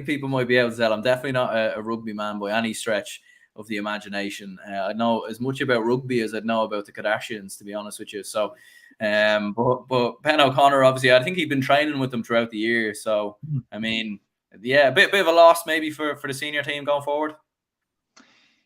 people might be able to tell. I'm definitely not a rugby man by any stretch of the imagination. I know as much about rugby as I know about the Kardashians, to be honest with you. So, but Ben O'Connor, obviously, I think he'd been training with them throughout the year. So, I mean, yeah, a bit of a loss maybe for the senior team going forward.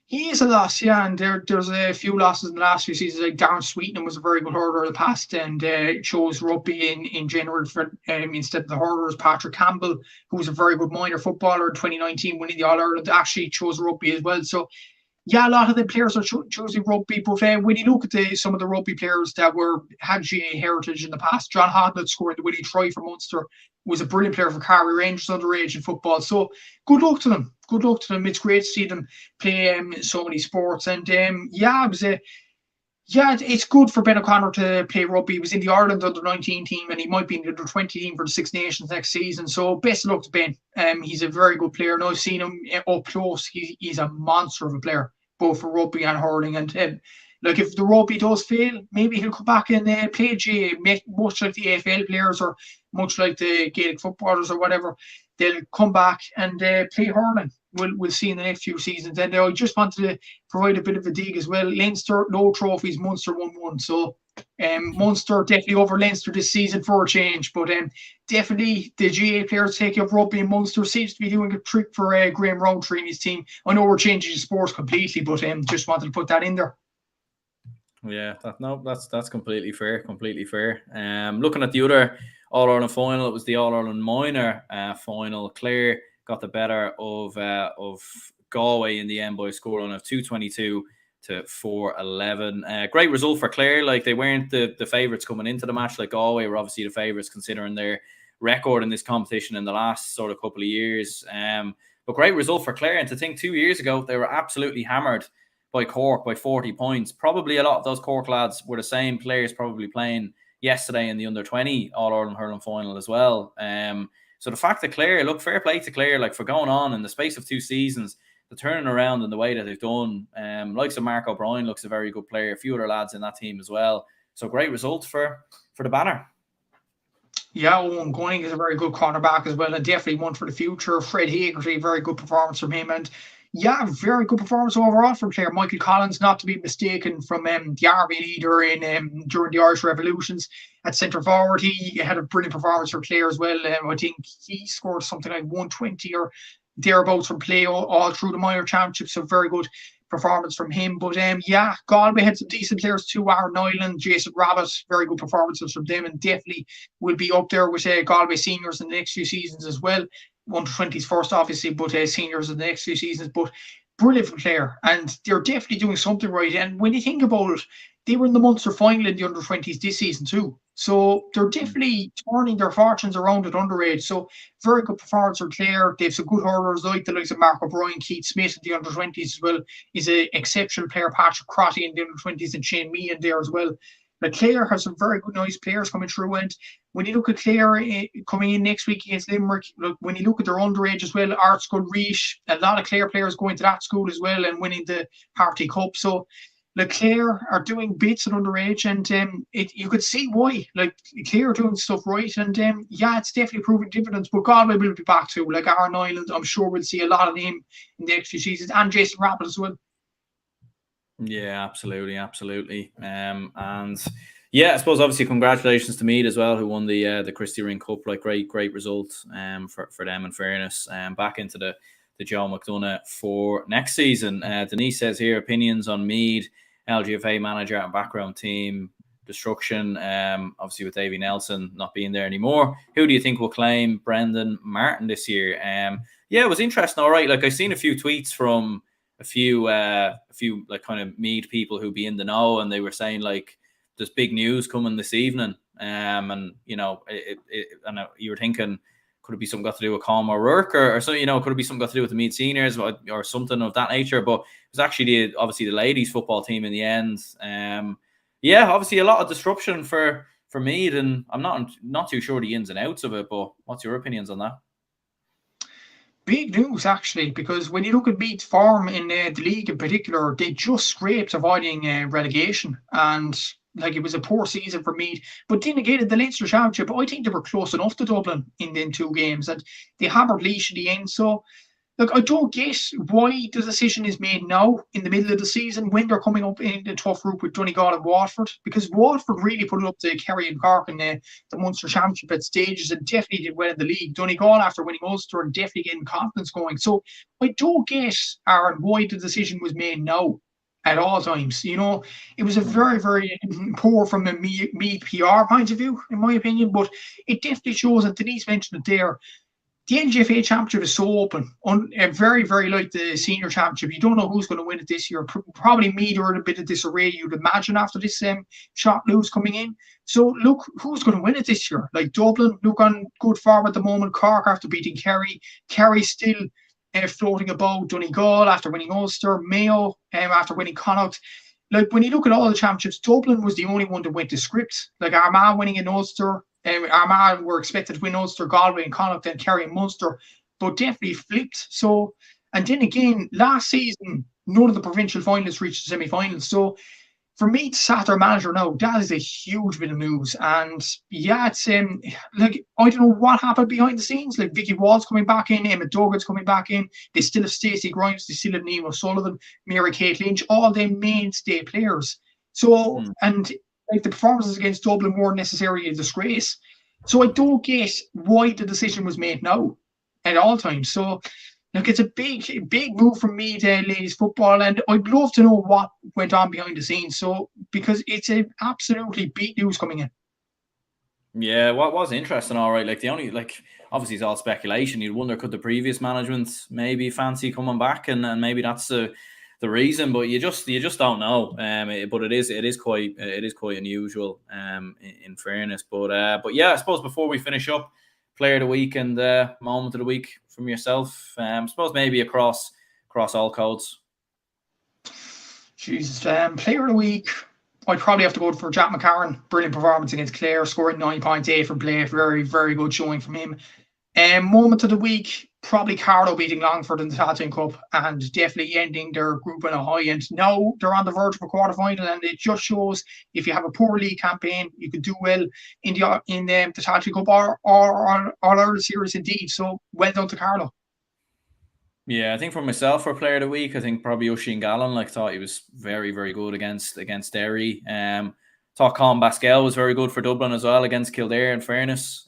He is a loss, yeah, and there's a few losses in the last few seasons. Like Darren Sweetenham was a very good hurler in the past and chose rugby in general for instead of the hurlers. Patrick Campbell, who was a very good minor footballer in 2019, winning the All-Ireland, actually chose rugby as well. So, yeah, a lot of the players are choosing rugby. But when you look at some of the rugby players that had GA heritage in the past, John Hodnett scoring the winning try for Munster, was a brilliant player for Kerry Rangers underage in football. So good luck to them. Good luck to them. It's great to see them play so many sports. And it's good for Ben O'Connor to play rugby. He was in the Ireland under-19 team, and he might be in the under-20 team for the Six Nations next season. So best of luck to Ben. He's a very good player, and I've seen him up close. He's a monster of a player, both for rugby and hurling. And like, if the rugby does fail, maybe he'll come back and play GA, much like the AFL players or much like the Gaelic footballers or whatever. They'll come back and play hurling. We'll see in the next few seasons. And I just wanted to provide a bit of a dig as well. Leinster, no trophies. Munster 1-1. So Munster definitely over Leinster this season for a change. But definitely the GA players taking up rugby in Munster seems to be doing a trick for Graham Rowntree and his team. I know we're changing the sports completely, but just wanted to put that in there. Yeah, that's completely fair. Completely fair. Looking at the other All-Ireland final, it was the All-Ireland minor final. Clare got the better of Galway in the end by a scoreline of 222 to 411. Great result for Clare. Like, they weren't the favourites coming into the match. Like, Galway were obviously the favourites considering their record in this competition in the last sort of couple of years. But great result for Clare. And to think 2 years ago, they were absolutely hammered by Cork by 40 points. Probably a lot of those Cork lads were the same players probably playing yesterday in the under-20 All-Ireland hurling final as well. So the fact that Clare, look, fair play to Clare, like, for going on in the space of 2 seasons, the turning around in the way that they've done. Likes of Mark O'Brien looks a very good player. A few other lads in that team as well. So great result for the banner. Yeah, Owen Gunning is a very good cornerback as well, and definitely one for the future. Fred Haggerty, very good performance from him. And yeah, very good performance overall from Clare. Michael Collins, not to be mistaken from the army leader during the Irish Revolutions at centre forward. He had a brilliant performance for Clare as well. I think he scored something like 120 or thereabouts from play all through the minor championship. So very good performance from him. But Galway had some decent players too. Aaron Nyland, Jason Rabbit, very good performances from them, and definitely will be up there with Galway seniors in the next few seasons as well. Under-20s first, obviously, but seniors in the next few seasons. But brilliant from Clare, and they're definitely doing something right. And when you think about it, they were in the Munster final in the under-20s this season too. So they're definitely turning their fortunes around at underage. So very good performance from Clare. They have some good hurlers like the likes of Mark O'Brien, Keith Smith in the under-20s as well. He's an exceptional player. Patrick Crotty in the under-20s and Shane Meehan there as well. But Clare has some very good, nice players coming through. And when you look at Clare coming in next week against Limerick, look, when you look at their underage as well, Art School Reach, a lot of Clare players going to that school as well and winning the Harty Cup. So Clare are doing bits at underage, and you could see why. Like Clare are doing stuff right, and it's definitely proving dividends. But Galway will be back too. Like Aaron Ireland, I'm sure we'll see a lot of him in the next few seasons, and Jason Rappel as well. Yeah, absolutely. And yeah, I suppose obviously congratulations to Meath as well, who won the Christy Ring Cup. Like great result for them, in fairness. Back into the Joe McDonough for next season. Denise says here, opinions on Meath, LGFA manager and background team destruction. Obviously with Davy Nelson not being there anymore. Who do you think will claim Brendan Martin this year? Yeah, it was interesting. All right, like I've seen a few tweets from a few like kind of Meath people who be in the know, and they were saying like there's big news coming this evening. And you know, I know you were thinking, could it be something got to do with Colm O'Rourke or something? You know, could it be something got to do with the Meath seniors or something of that nature? But it was actually obviously the ladies football team in the end. Yeah, obviously a lot of disruption for Meath, and I'm not too sure the ins and outs of it. But what's your opinions on that? Big news, actually, because when you look at Meath's form in the league in particular, they just scraped avoiding relegation. And like it was a poor season for Meath. But then again, in the Leinster Championship, I think they were close enough to Dublin in the 2 games. And they hammered Laois in the end. So, look, I don't get why the decision is made now in the middle of the season when they're coming up in the tough group with Donegal and Waterford, because Waterford really put it up to Kerry and Cork in the Munster Championship at stages and definitely did well in the league. Donegal, after winning Ulster, and definitely getting confidence going. So I don't get, Aaron, why the decision was made now at all times. You know, it was a very, very poor from a Meath PR point of view, in my opinion, but it definitely shows, and Denise mentioned it there, the LGFA Championship is so open, very, very like the Senior Championship. You don't know who's going to win it this year. Probably Meath are in a bit of disarray, you'd imagine, after this shot Louth coming in. So look, who's going to win it this year? Like Dublin, look on good form at the moment. Cork after beating Kerry. Kerry still floating above. Donegal after winning Ulster. Mayo after winning Connacht. Like when you look at all the championships, Dublin was the only one that went to script. Like Armagh winning in Ulster. Armagh were expected to win Ulster, Galway and Connacht, and Kerry and Munster, but definitely flipped. So, and then again, last season, none of the provincial finalists reached the semi-finals. So, for me to sack their manager now, that is a huge bit of news. And yeah, it's like I don't know what happened behind the scenes. Like Vicky Wall's coming back in, Emma Duggan's coming back in. They still have Stacey Grimes, they still have Niamh O'Sullivan, Mary Kate Lynch, all them mainstay players. So, and like the performances against Dublin weren't necessarily a disgrace. So I don't get why the decision was made now at all times. So look, it's a big move from me to ladies football, and I'd love to know what went on behind the scenes. So because it's a absolutely big news coming in. Yeah, what was interesting, all right. Like the only obviously it's all speculation. You'd wonder could the previous management maybe fancy coming back, and maybe that's the reason, but you just don't know. But it is quite unusual. In fairness, but yeah, I suppose before we finish up, player of the week and moment of the week from yourself. I suppose maybe across all codes. Jesus, player of the week. I'd probably have to go for Jack McCarron. Brilliant performance against Clare, scoring 9.8 from play. Very, very good showing from him. Moment of the week, probably Carlow beating Longford in the Tailteann Cup and definitely ending their group on a high. And now they're on the verge of a quarter-final, and it just shows if you have a poor league campaign, you could do well in the Tailteann Cup or All-Ireland series indeed. So well done to Carlow. Yeah, I think for myself, for player of the week, I think probably Oisin Gallen. Like, thought he was very, very good against Derry. Thought Colm Basquel was very good for Dublin as well against Kildare, in fairness.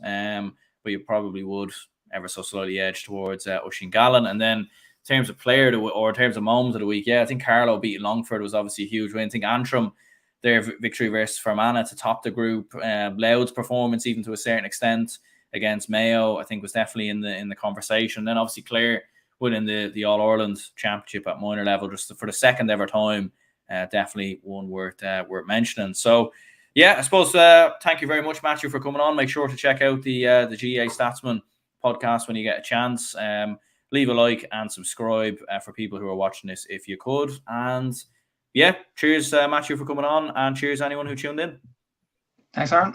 But you probably would ever so slightly edge towards Oisin Gallen. And then in terms of player or in terms of moment of the week, yeah, I think Carlow beating Longford was obviously a huge win. I think Antrim, their victory versus Fermanagh to top the group. Louth's performance, even to a certain extent, against Mayo, I think was definitely in the conversation. Then obviously Clare winning the All-Ireland Championship at minor level just for the second ever time. Definitely one worth mentioning. So, yeah, I suppose thank you very much, Matthew, for coming on. Make sure to check out the GA Statsman podcast when you get a chance. Leave a like and subscribe for people who are watching this if you could. And yeah, cheers, Matthew, for coming on, and cheers anyone who tuned in. Thanks, Aaron.